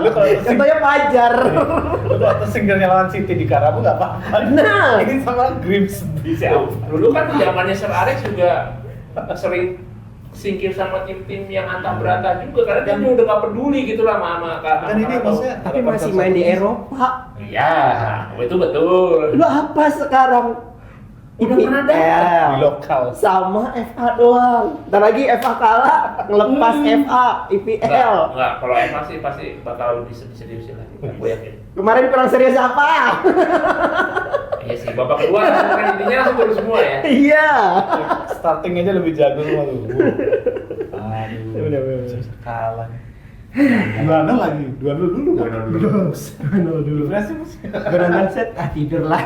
Lu kalau Contohnya Fajar. lu waktu singlenya lawan City di Karabu nggak apa-apa. Nah. Ini sama Grims di siapa? Dulu kan zamannya Sir Alex juga sering singkir sama tim-tim yang antah berantah juga karena dia udah gak peduli gitu lah sama Kan ini maksudnya Tapi masih main di Eropa. Iya, itu betul. Lu apa sekarang? Udah pernah dapat di lokal. Sama FA doang. Ntar lagi FA kalah, ngelepas FA, IPL. Enggak, kalau FA sih pasti bakal diseriusin lagi. Gue yakin. Kemarin kurang serius apa? Iya sih, babak kedua kan intinya langsung turun semua ya. Iya. Starting aja lebih jago semua lu. Aduh. Bener. Kalah. 2-0 lagi. 2-0 dulu. 2-0 dulu. Gimana sih, Mas? Gue nonton set, tidur lah.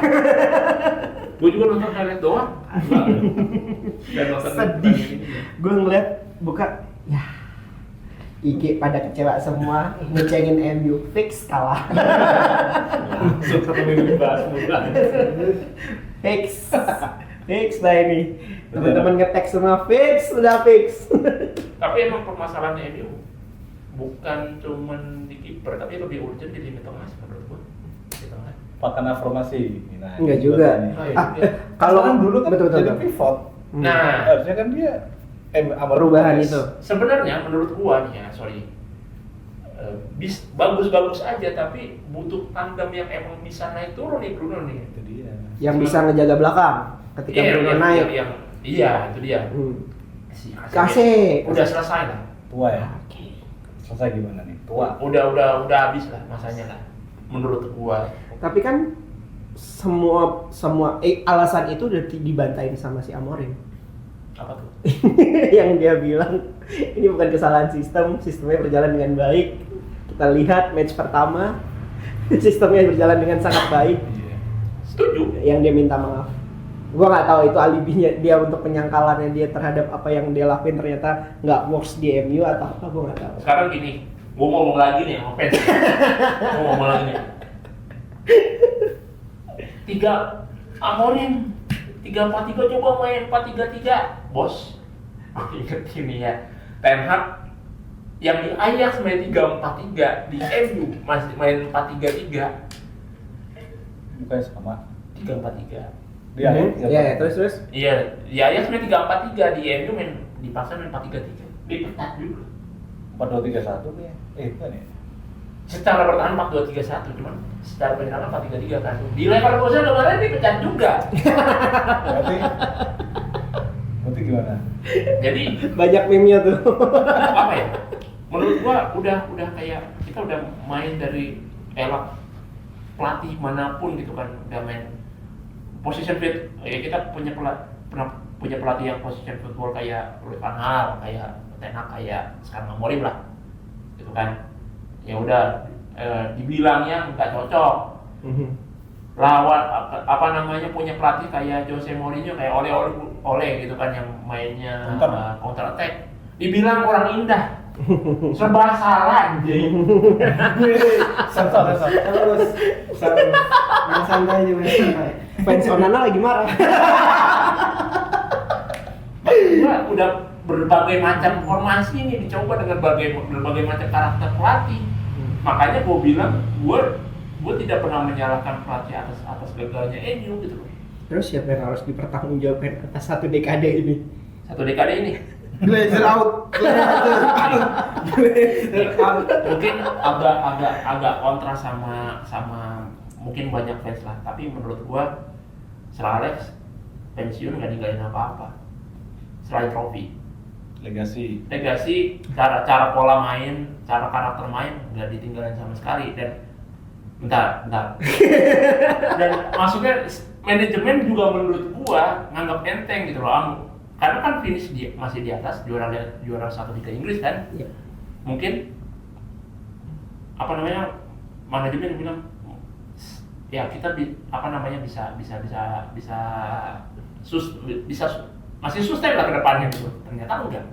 Gue juga nonton highlight doang. Dan nonton Sedih. Gue ngeliat buka, ya IG pada kecewa semua, ngecengin MU fix kalah. Langsung 1 minggu dibahas bulan. Fix lah ini. Teman-teman nge-tag semua fix, udah fix. Tapi emang permasalahannya MU bukan cuman di kiper, tapi lebih urgent di lini tengah sih menurut gue. Di tengah. Karena formasi. Enggak juga. Kalau kan dulu kan betul. jadi pivot. Nah, Harusnya kan dia Perubahan itu. sebenarnya menurut gua nih ya, bagus-bagus aja tapi butuh tandem yang emang bisa naik turun nih Bruno nih. Itu dia. Yang bisa ngejaga belakang ketika Bruno naik. Iya, itu dia. Si Kase. udah selesai lah. Tua ya. Selesai gimana nih? Tua. Udah habis lah masanya lah. Menurut gua. Tapi kan semua alasan itu udah dibantain sama si Amorim. Apa tuh? Yang dia bilang ini bukan kesalahan sistemnya berjalan dengan baik. Kita lihat match pertama sistemnya berjalan dengan sangat baik. Iya. Setuju. Yang dia minta maaf. Gua nggak tahu itu alibinya dia untuk penyangkalannya dia terhadap apa yang dia lakuin ternyata nggak works di MU atau apa, gua nggak tahu. Sekarang gini, gua ngomong lagi nih sama fans. Gua ngomong lagi nih. 3 Amorim 3-4-3 coba main 4-3-3 bos. Aku inget ini ya, Ten Hag yang di Ajax main 3-4-3, di MU masih main 4-3-3. Bukannya sama. 3-4-3. Dia Iya, terus. Iya, di Ajax main 3-4-3, di MU main dipaksa main 4-3-3. Dipetat juga. 4-2-3-1 nih. Bukan ya? Secara bertahan 4-2-3-1, cuman secara penyerangan 4-3-3 kan. Di Leverkusen kemarin dipecat juga. Berarti gimana? Jadi Banyak meme-nya tuh. apa ya? Menurut gua udah kayak kita udah main dari elak pelatih manapun gitu kan, udah main position fit. Ya kita pernah punya pelatih yang position football kayak Louis van Gaal, kayak Ten Hag, kayak sekarang Amorim lah, gitu kan. Ya udah dibilangnya nggak cocok. Lawan apa namanya punya pelatih kayak Jose Mourinho, kayak Ole gitu kan yang mainnya counter attack. Dibilang orang indah. Serba salah anjing. Terus. Santai aja, santai. Fans Onana lagi marah. Gua udah berbagai macam formasi ini dicoba dengan berbagai macam karakter pelatih. Makanya gue bilang gue tidak pernah menyalahkan pelatih atas gagalnya MU gitu loh. Terus siapa yang harus dipertanggungjawabkan atas 1 dekade ini? 1 dekade ini. Glazer out. Mungkin agak kontra sama mungkin banyak fans lah. Tapi menurut gue Sir Alex pensiun nggak ninggalin apa-apa selain trofi. Legasi, cara pola main, cara karakter main nggak ditinggalin sama sekali. Dan bentar. Dan maksudnya manajemen juga menurut gua nganggap enteng gitu loh. Karena kan finish masih di atas juara 1 Liga Inggris kan. Iya. Mungkin manajemen bilang ya kita bisa masih sustain lah ke depannya gitu. Ternyata enggak.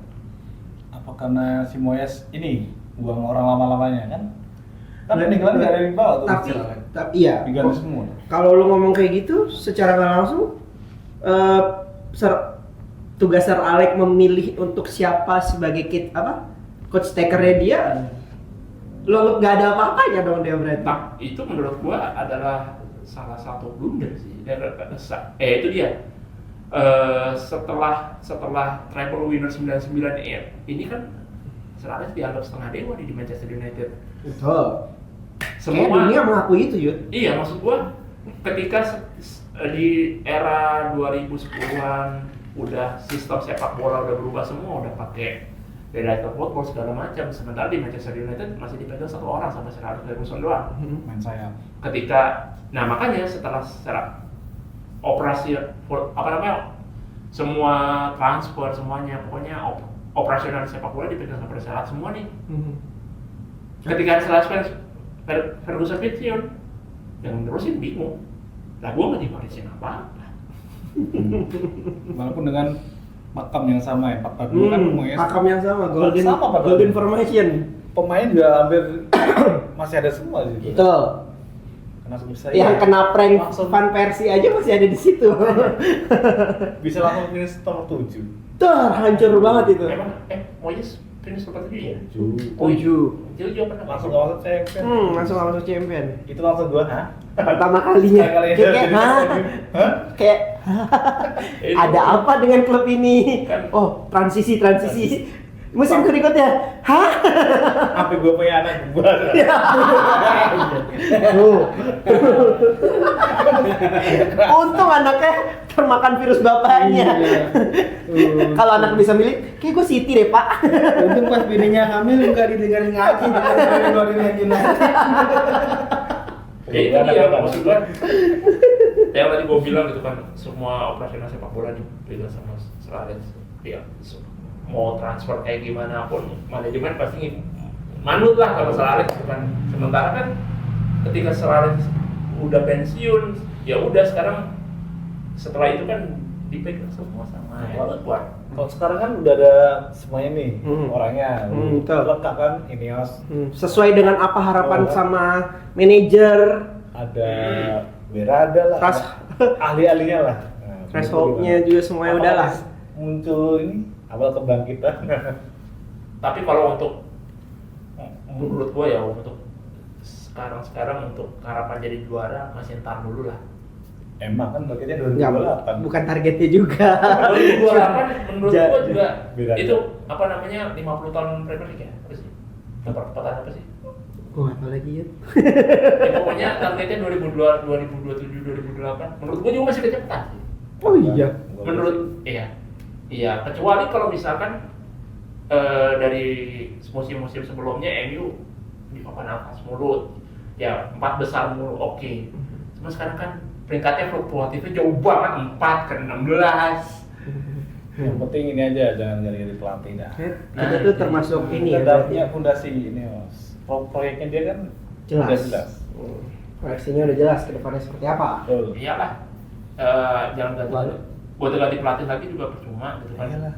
apa karena si Moyes ini buang orang lama-lamanya kan? Kan peninggalan nggak ada yang bawa tuh. Tapi iya. Diganti semua. Kalau lu ngomong kayak gitu, secara nggak langsung eh, tugas Sir Alex memilih untuk siapa sebagai coach takernya dia, lo nggak ada apa-apanya dong dia berarti. Nah, itu menurut gua adalah salah satu blunder sih. Itu dia. Setelah treble winner 99 ini kan Sir Alex dianggap setengah dewa di Manchester United. Betul. Semua Dunia mengakui itu, Yud. Iya, maksud gua ketika di era 2010-an udah sistem sepak bola udah berubah semua, udah pakai director football segala macam, sementara di Manchester United masih dipegang satu orang sampai Sir Alex Ferguson doang. Main sayap. Nah makanya setelah operasi semua transfer semuanya, pokoknya operasional sepak bola dipegang sama Sir Alex semua nih. Ketika Sir Alex Ferguson pensiun, yang nerusin bingung. Lah gua nggak diwarisin apa-apa. Walaupun dengan makam yang sama ya, 42 kan semuanya Makam yang sama, Sama, Pak. golden formation. pemain juga hampir masih ada semua sih. Betul. Kena bisa Yang kena prank langsung Van Persie aja masih ada di situ. bisa langsung finish nomor 7. Hancur banget itu. Emang Moyes finish nomor 7 ya? 7. Itu juga pernah Langsung masuk champion. Langsung masuk champion. Itu langsung gua, hah? Pertama kalinya. Sekali aja Kayak jadi hah? champion. Hah? Kayak Itu. ada apa dengan klub ini? Kan. Oh, transisi. Musim berikutnya. Hah? Sampai gua punya anak gua. Untung anaknya termakan virus bapaknya. Kalau anak bisa milih, kayak gue Siti deh, Pak. Untung pas bininya hamil nggak didengarin ngaji, dengerin ngaji nanti. Ya itu dia maksud gua. Yang tadi gua bilang gitu kan, semua operasional sepak bola dipegang sama Sir Alex. Ya, mau transfer kayak gimana pun manajemen pasti manut lah kalau Sir Alex bukan. Sementara kan ketika Sir Alex udah pensiun, ya udah sekarang setelah itu kan dipegang semua sama Edward. Kalau sekarang kan udah ada semuanya nih orangnya. Betul. Lengkap kan Ineos. Sesuai dengan apa harapan sama manajer, Ada Berada lah. Ahli-ahlinya lah. Nah, threshold-nya juga semuanya udah lah. Muncul ini awal kebangkitan. Tapi kalau untuk menurut gua ya untuk sekarang untuk harapan jadi juara masih ntar dulu lah. Emang kan targetnya Nggak, 2028. bukan targetnya juga. 2028 menurut gua juga Beda. itu apa namanya 50 tahun Premier League ya? Apa sih? Perempatan apa sih? Gua nggak tahu lagi ya. Ya, pokoknya targetnya 2027 2028. Menurut gua juga masih kecepatan sih. Oh iya. Menurut iya kecuali kalau misalkan dari musim-musim sebelumnya MU di papan atas mulu ya 4 besar mulu oke. Cuma sekarang kan peringkatnya fluktuatifnya jauh banget 4 ke 16. Yang penting ini aja jangan jadi pelatih dah. Kita tuh termasuk ini ya. Kita berarti. punya fondasi Ineos. Proyeknya dia kan Jelas. udah jelas. Proyeksinya udah jelas ke depannya seperti apa. Betul. Iyalah. Jangan ganti buat ganti pelatih lagi juga percuma gitu kan. Iyalah.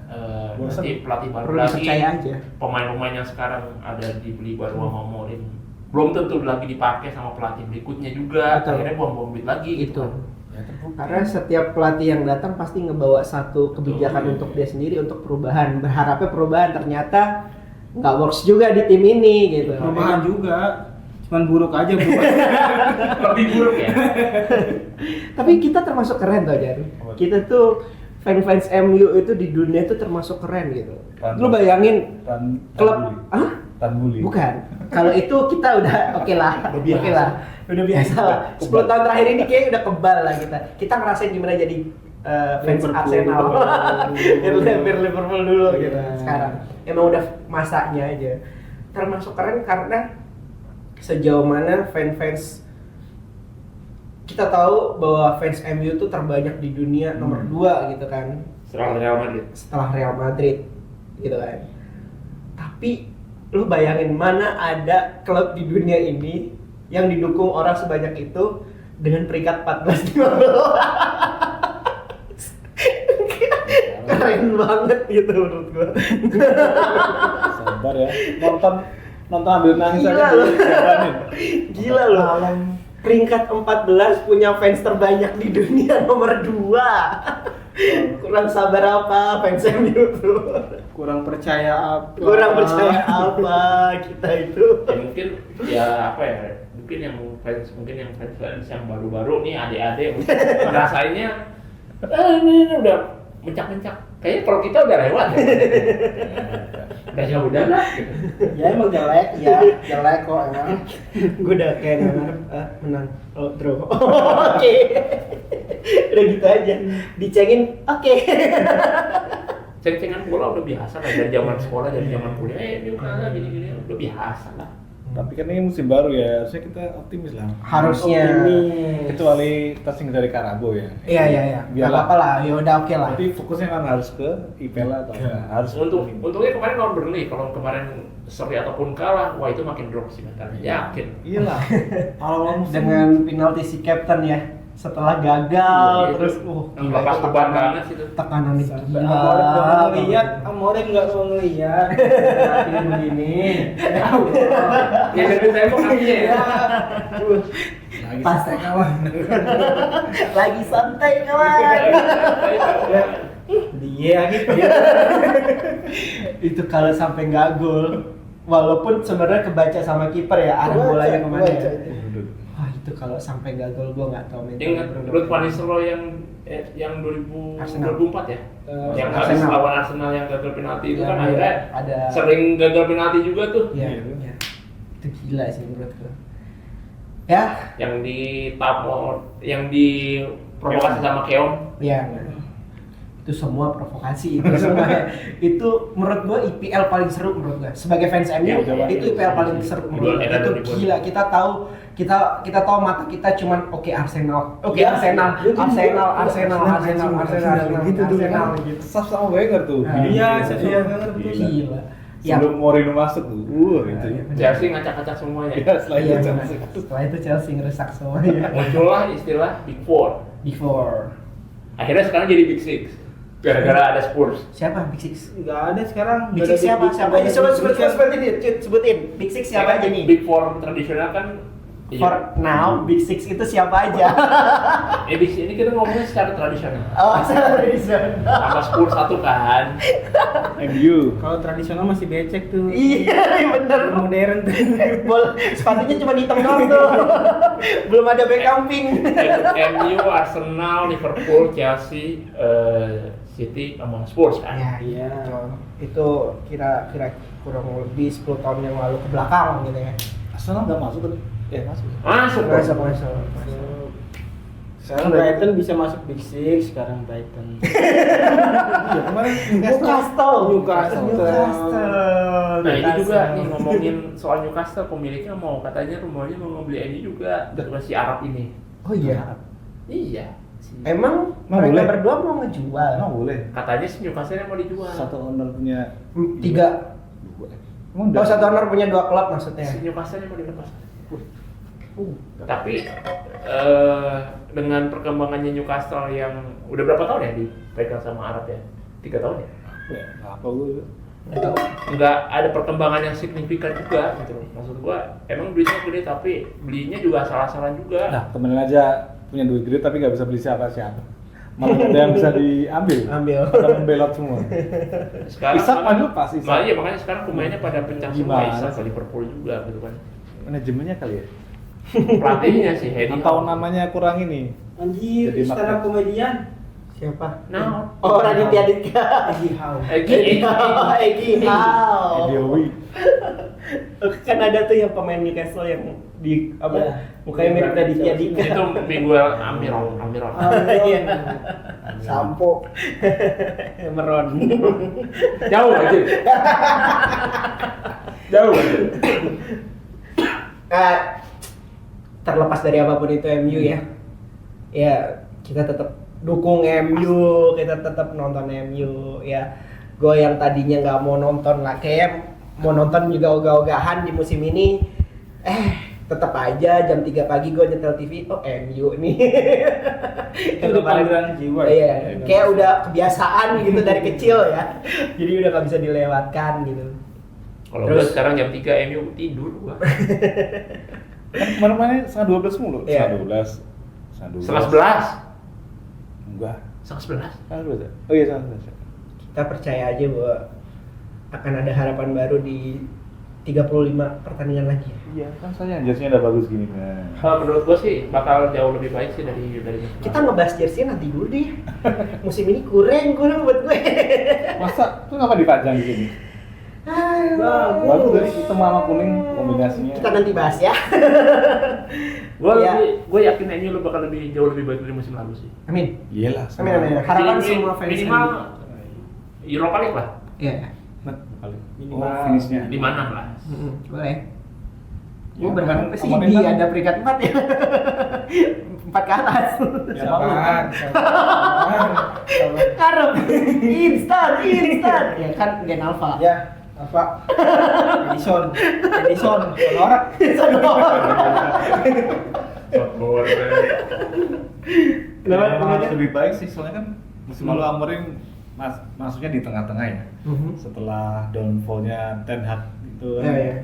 Nanti pelatih baru Perlu lagi. dipercaya aja. Pemain-pemain yang sekarang ada dibeli baru sama Mourinho belum tentu lagi dipakai sama pelatih berikutnya juga. Betul. Akhirnya buang-buang duit lagi gitu. Itu. Ya, terbukti. Karena setiap pelatih yang datang pasti ngebawa satu kebijakan untuk dia sendiri untuk perubahan. Berharapnya perubahan, ternyata nggak works juga di tim ini gitu. Perubahan juga, cuman buruk aja perubahan. Lebih buruk ya. Tapi kita termasuk keren tau Jan. Kita tuh fans MU itu di dunia itu termasuk keren gitu. Lu bayangin klub, Tanbuli. bukan. Kalau itu kita udah oke lah. Udah biasa lah. 10 tahun terakhir ini kayak udah kebal lah kita. Kita ngerasain gimana jadi fans Liverpool. Arsenal. Biar Liverpool dulu gitu. Sekarang emang udah masaknya aja. Termasuk keren karena sejauh mana fans kita tahu bahwa fans MU itu terbanyak di dunia nomor 2 gitu kan. Setelah Real Madrid gitu kan. Tapi lu bayangin mana ada klub di dunia ini yang didukung orang sebanyak itu dengan peringkat 14 di bawah. Keren banget gitu menurut gua. Sabar ya. Nonton ambil nangis Gila aja loh. dulu, jalanin. Gila loh. peringkat 14 punya fans terbanyak di dunia nomor 2. Kurang sabar apa fans MU tuh? Kurang percaya apa? Kurang percaya apa kita itu? Ya mungkin ya apa ya? Mungkin yang fans yang baru-baru nih adik-adik ngerasainnya ini udah mencak-mencak. Kayaknya kalau kita udah lewat ya. Udah jauh udah lah. Gitu. Ya emang jelek, jelek kok emang. Gue udah kayak menang. Oh, draw. Oke. Udah gitu aja. Dicengin, oke. Ceng-cengan bola udah biasa lah dari zaman sekolah, dari zaman kuliah. Ini kalah gini-gini udah biasa lah. Tapi kan ini musim baru ya, harusnya kita optimis lah. Harusnya. Kecuali kita singgah dari Karabo ya. Iya. Gak apa-apa lah, ya udah oke lah. Tapi fokusnya kan harus ke IPL atau enggak? Harus Untungnya kemarin lawan Burnley, kalau kemarin seri ataupun kalah, wah itu makin drop sih mentalnya. Yakin. Iyalah. Kalau musim Dengan penalti si Captain ya. Setelah gagal, Iya, terus gila, lepas beban banget sih itu. tekanan itu Amore nggak ngeliat, Amore nggak mau ngeliat. Ini begini. Ya dari tembok aja ya. lagi Pas santai. kawan. Lagi santai kawan. Dia gitu. Itu kalau sampai nggak gol, walaupun sebenarnya kebaca sama kiper ya, arah bolanya kemana ya. Wah itu kalau sampai nggak gol gue nggak tahu mental. Ingat Ruud van Nistelrooy yang 2004 ya? Yang habis Arsenal. lawan Arsenal yang gagal penalti itu Yang kan akhirnya ada sering gagal penalti juga tuh. Iya. Itu gila sih menurutku. Ya, Yang yang diprovokasi sama Keon. ya. Itu semua provokasi itu semua. Itu menurut gua IPL paling seru menurut gua. Sebagai fans MU Ya, itu IPL paling seru menurut gua. Itu gila. Kita tahu mata kita cuman oke Arsenal. Oke Arsenal gitu gitu. Saf sama Wenger tuh. Iya, saya nggak ngerti. Gila. Ya. Sebelum Mourinho masuk tuh. Gitu. Chelsea ngacak-ngacak semuanya. Ya, setelah itu Iya, Chelsea. setelah itu Chelsea ngerusak semuanya. Muncullah istilah Big Four. Before. Akhirnya sekarang jadi Big Six. Gara-gara ada Spurs. Siapa Big Six? Nggak ada sekarang. Big Six siapa? Ayo sebutin. Big Six siapa aja nih? Big Four tradisional kan. For now, Big Six itu siapa aja? Big Six ini kita ngomongnya secara tradisional. Oh, salah tradisional. Sama Spurs satu kan. MU. Kalau tradisional masih becek tuh. Iya, bener. Modern tuh. Sepatunya cuma hitam doang tuh. Belum ada backup pink. MU, Arsenal, Liverpool, Chelsea, City, sama Spurs kan. Iya. Itu kira-kira kurang lebih 10 tahun yang lalu ke belakang gitu ya. Arsenal nggak masuk tadi? Masuk. Masuk. Sekarang Brighton bisa masuk Big Six, sekarang Brighton. Iya, kemarin Newcastle. Nah ini juga nih ngomongin soal Newcastle, pemiliknya katanya rumornya mau ngebeli ini juga dengan si Arab ini. Oh iya. Iya. Emang Boleh. mereka berdua mau ngejual? boleh. Katanya si Newcastle yang mau dijual. Satu owner punya 3. Emang Oh, satu owner punya 2 klub maksudnya. Si Newcastle yang mau dilepas. Tapi dengan perkembangannya Newcastle yang udah berapa tahun ya dipegang sama Arab ya? 3 tahun ya? apa gue? Nggak ada perkembangan yang signifikan juga gitu. Maksud gua emang duitnya gede tapi belinya juga salah-salah juga. Nah, temenin aja punya duit gede tapi nggak bisa beli siapa-siapa. Malah ada yang bisa diambil. Pada membelot semua. Sekarang Isak mah lepas, Isak. makanya sekarang pemainnya pada pecah semua. Gimana Isak sih? ke Liverpool juga gitu kan. Manajemennya kali ya? Pelatihnya sih Heady. Atau namanya kurang ini? Anjir, Jadi stand up magnet. komedian. Siapa? Nah, Oh, Raditya Dika. Egi How. Egi How. Dewi. Kan ada tuh yang pemain Newcastle yang di apa? Iya. Mukanya mirip Raditya Dika. itu Miguel Amiron. Iya. Sampo. Meron. Jauh aja. Jauh aja. Terlepas dari apapun itu MU ya. Ya, kita tetap dukung MU, kita tetap nonton MU ya. Gue yang tadinya nggak mau nonton lah, kayak mau nonton juga ogah-ogahan di musim ini. Tetap aja jam 3 pagi gue nyetel TV, oh MU nih. Itu panggilan jiwa. Iya, kayak udah kebiasaan gitu dari kecil ya. Jadi udah nggak bisa dilewatkan gitu. Kalau udah sekarang jam 3 MU tidur gua. Kan kemarin-kemarin setengah 12 mulu. Iya. Setengah 12. Setengah 11. Enggak. Setengah 11. Setengah 12 ya? Oh iya setengah 12 ya. Kita percaya aja bahwa akan ada harapan baru di 35 pertandingan lagi. Iya, kan saya jersey-nya udah bagus gini kan. Kalau menurut gua sih bakal jauh lebih baik sih dari Kita ngebahas jersey nanti dulu deh. Musim ini kurang buat gue. Masa tuh ngapa dipajang di sini? Bagus dari hitam sama kuning kombinasinya. Kita nanti bahas ya. Gue yakin MU lu bakal jauh lebih baik dari musim lalu sih. Amin. Iyalah. Amin. Harapan semua fans. Minimal Europa League lah. Iya. Kali. Minimal. Finishnya. Di mana lah? Boleh. Ya, Gue berharap kan sih kemarin di kan- ada peringkat 4 ya. 4 ke atas. Ya, Sabar. Karep. Instan. Ya kan Gen Alpha. Ya, apa? Edison, Sonora. Kenapa? Ya, emang harus Kenapa? lebih baik sih soalnya kan musim lalu Amorim masuknya di tengah-tengah ya. Setelah downfall-nya Ten Hag itu kan Iya.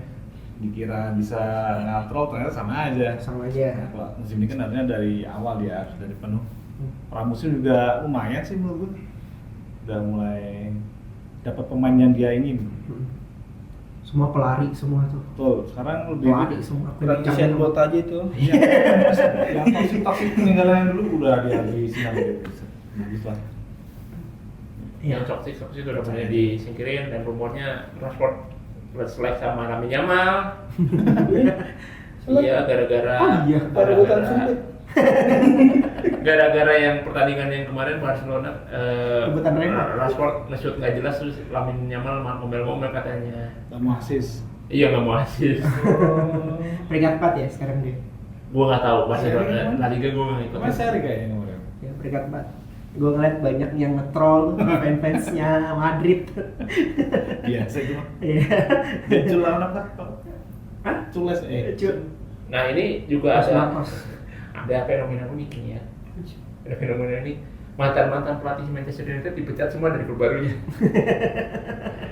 dikira bisa ngontrol, ternyata sama aja. Sama aja. Kalau musim ini kan harusnya dari awal dia harus dari penuh. Pramusim juga lumayan sih menurut gue. Udah mulai dapat pemain yang dia ingin. Semua pelari semua tuh. Betul. Sekarang lebih Pelari semua. Kurang desain bot aja itu. Iya. Yang toksik peninggalan yang dulu udah dihabisin sama dia. Bagus lah. Yang toxic itu udah mulai disingkirin dan rumornya Rashford selek sama Lamine Yamal. Iya, gara-gara Oh iya, rebutan sumpit. gara-gara yang pertandingan yang kemarin Barcelona Rebutan Real. Rashford nge-shoot nggak jelas terus Lamine Yamal ngomel-ngomel katanya. Sama asis. Iya nggak mau asis. Peringkat 4 ya sekarang dia. Gua nggak tahu Barcelona Seri, La Liga gua nggak ikut. Kemarin seri kayaknya kemarin. Ya peringkat 4. Gue ngeliat banyak yang nge-troll fans-fansnya Madrid. Biasa itu mah. Iya. Cul lawan apa? Hah? Cules Nah ini juga Mas ada Marcos. fenomena unik nih ya. Ada fenomena ini mantan pelatih Manchester United dipecat semua dari klub barunya.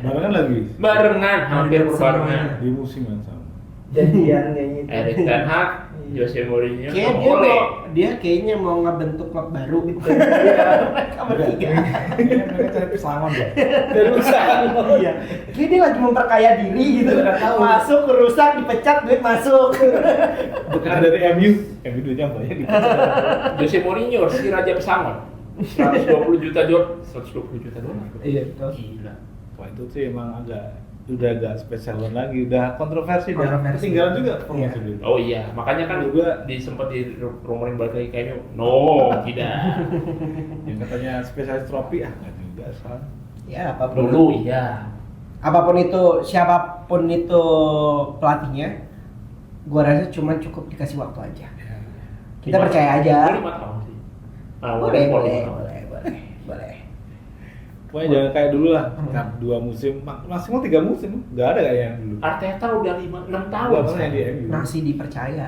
Barengan lagi Barengan, hampir berbarengan. di musim yang sama. Jadian kayak gitu. Erik Ten Hag, Jose Mourinho, Kayaknya sama Ole. dia kayaknya mau ngebentuk klub baru gitu. Mereka bertiga. Mereka cari pesangon ya. Iya. Kayaknya dia lagi memperkaya diri gitu. Masuk rusak dipecat duit masuk. Bukan dari MU duitnya banyak dipecat. Jose Mourinho si raja pesangon. 120 juta dolar. Iya betul. Gila. Wah itu sih emang udah agak spesial lagi, udah kontroversi dan Kontroversi. ketinggalan juga Iya. promosi dulu. Oh iya, makanya kan Juga- sempat dirumorin balik lagi kayaknya. No, tidak. Yang katanya spesialis trofi nggak juga salah. Ya apapun. Dulu iya. Apapun itu, siapapun itu pelatihnya, gua rasa cuma cukup dikasih waktu aja. Kita percaya aja. Gua 5 tahun sih. Ah, Boleh. gua 5 tahun. Pokoknya jangan kayak dulu lah, kan 2 musim, maksimal 3 musim, nggak ada kayak yang dulu. Arteta udah 5-6 tahun. Nggak pernah yang di MU. Masih dipercaya.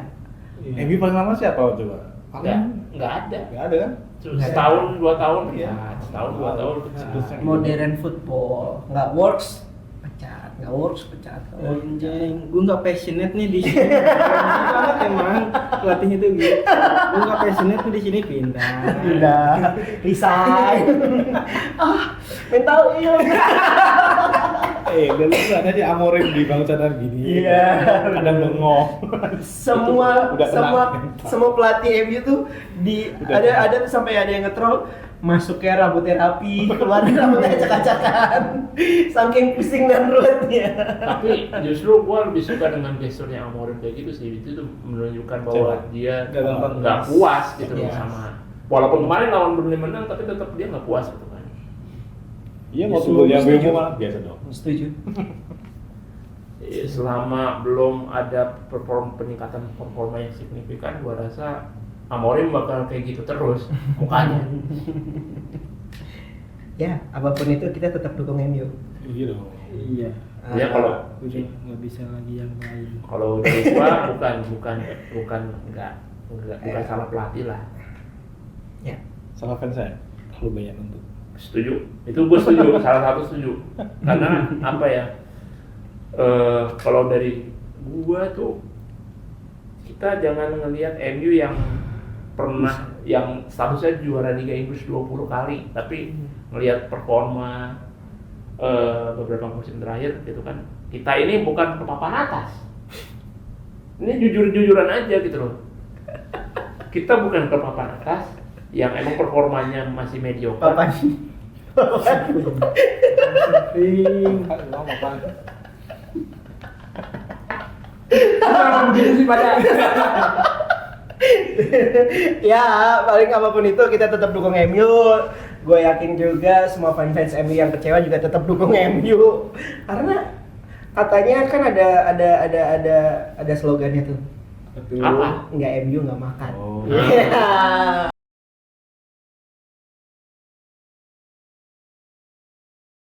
MU paling lama siapa coba? Nggak ada. Nggak ada kan? Setahun 2 tahun Iya. pecat. Setahun 2 tahun pecat. Modern football nggak works, pecat. Nggak works, pecat. Anjing, gue nggak passionate nih di sini. Banget emang pelatih itu gitu. Gue nggak passionate nih di sini pindah. Udah, resign. Mental illness. Udah lu ada aja Amorim di bangsadan gini. Iya. Kadang bengong. Semua Udah semua pelatih MU tuh ada tuh sampai ada yang nge-troll masuk kayak rambut terapi, keluar rambutnya acak-acakan. Saking pusing dan ruwetnya. Tapi justru gua lebih suka dengan gesturnya Amorim kayak gitu sih. Itu tuh menunjukkan bahwa Coba. dia Nggak gampang nggak puas gitu Iya. sama. Walaupun kemarin lawan Burnley menang, tapi tetap dia nggak puas gitu kan. Iya mau Setuju. tunggu yang BMU malah biasa dong. Setuju. Selama belum ada peningkatan performa yang signifikan, gua rasa Amorim bakal kayak gitu terus mukanya. Ya, apapun itu kita tetap dukung MU. Iya dong. Iya. Ya kalau Udah nggak bisa lagi yang lain. kalau dari gua bukan salah pelatih lah. Ya. Salah fans saya. Terlalu banyak untuk. Setuju. Itu gua setuju. Salah satu setuju. Karena apa ya? Kalau dari gua tuh kita jangan ngelihat MU yang pernah yang statusnya juara Liga Inggris 20 kali, tapi ngelihat performa beberapa musim terakhir gitu kan. Kita ini bukan ke papan atas. Ini jujur-jujuran aja gitu loh. Kita bukan ke papan atas yang emang performanya masih mediocre. Papan. Kenapa begitu sih pada? Ya, paling apapun itu kita tetap dukung MU. Gue yakin juga semua fans MU yang kecewa juga tetap dukung MU. Karena katanya kan ada slogannya tuh. Apa? Nggak MU nggak makan. Oh. Iya.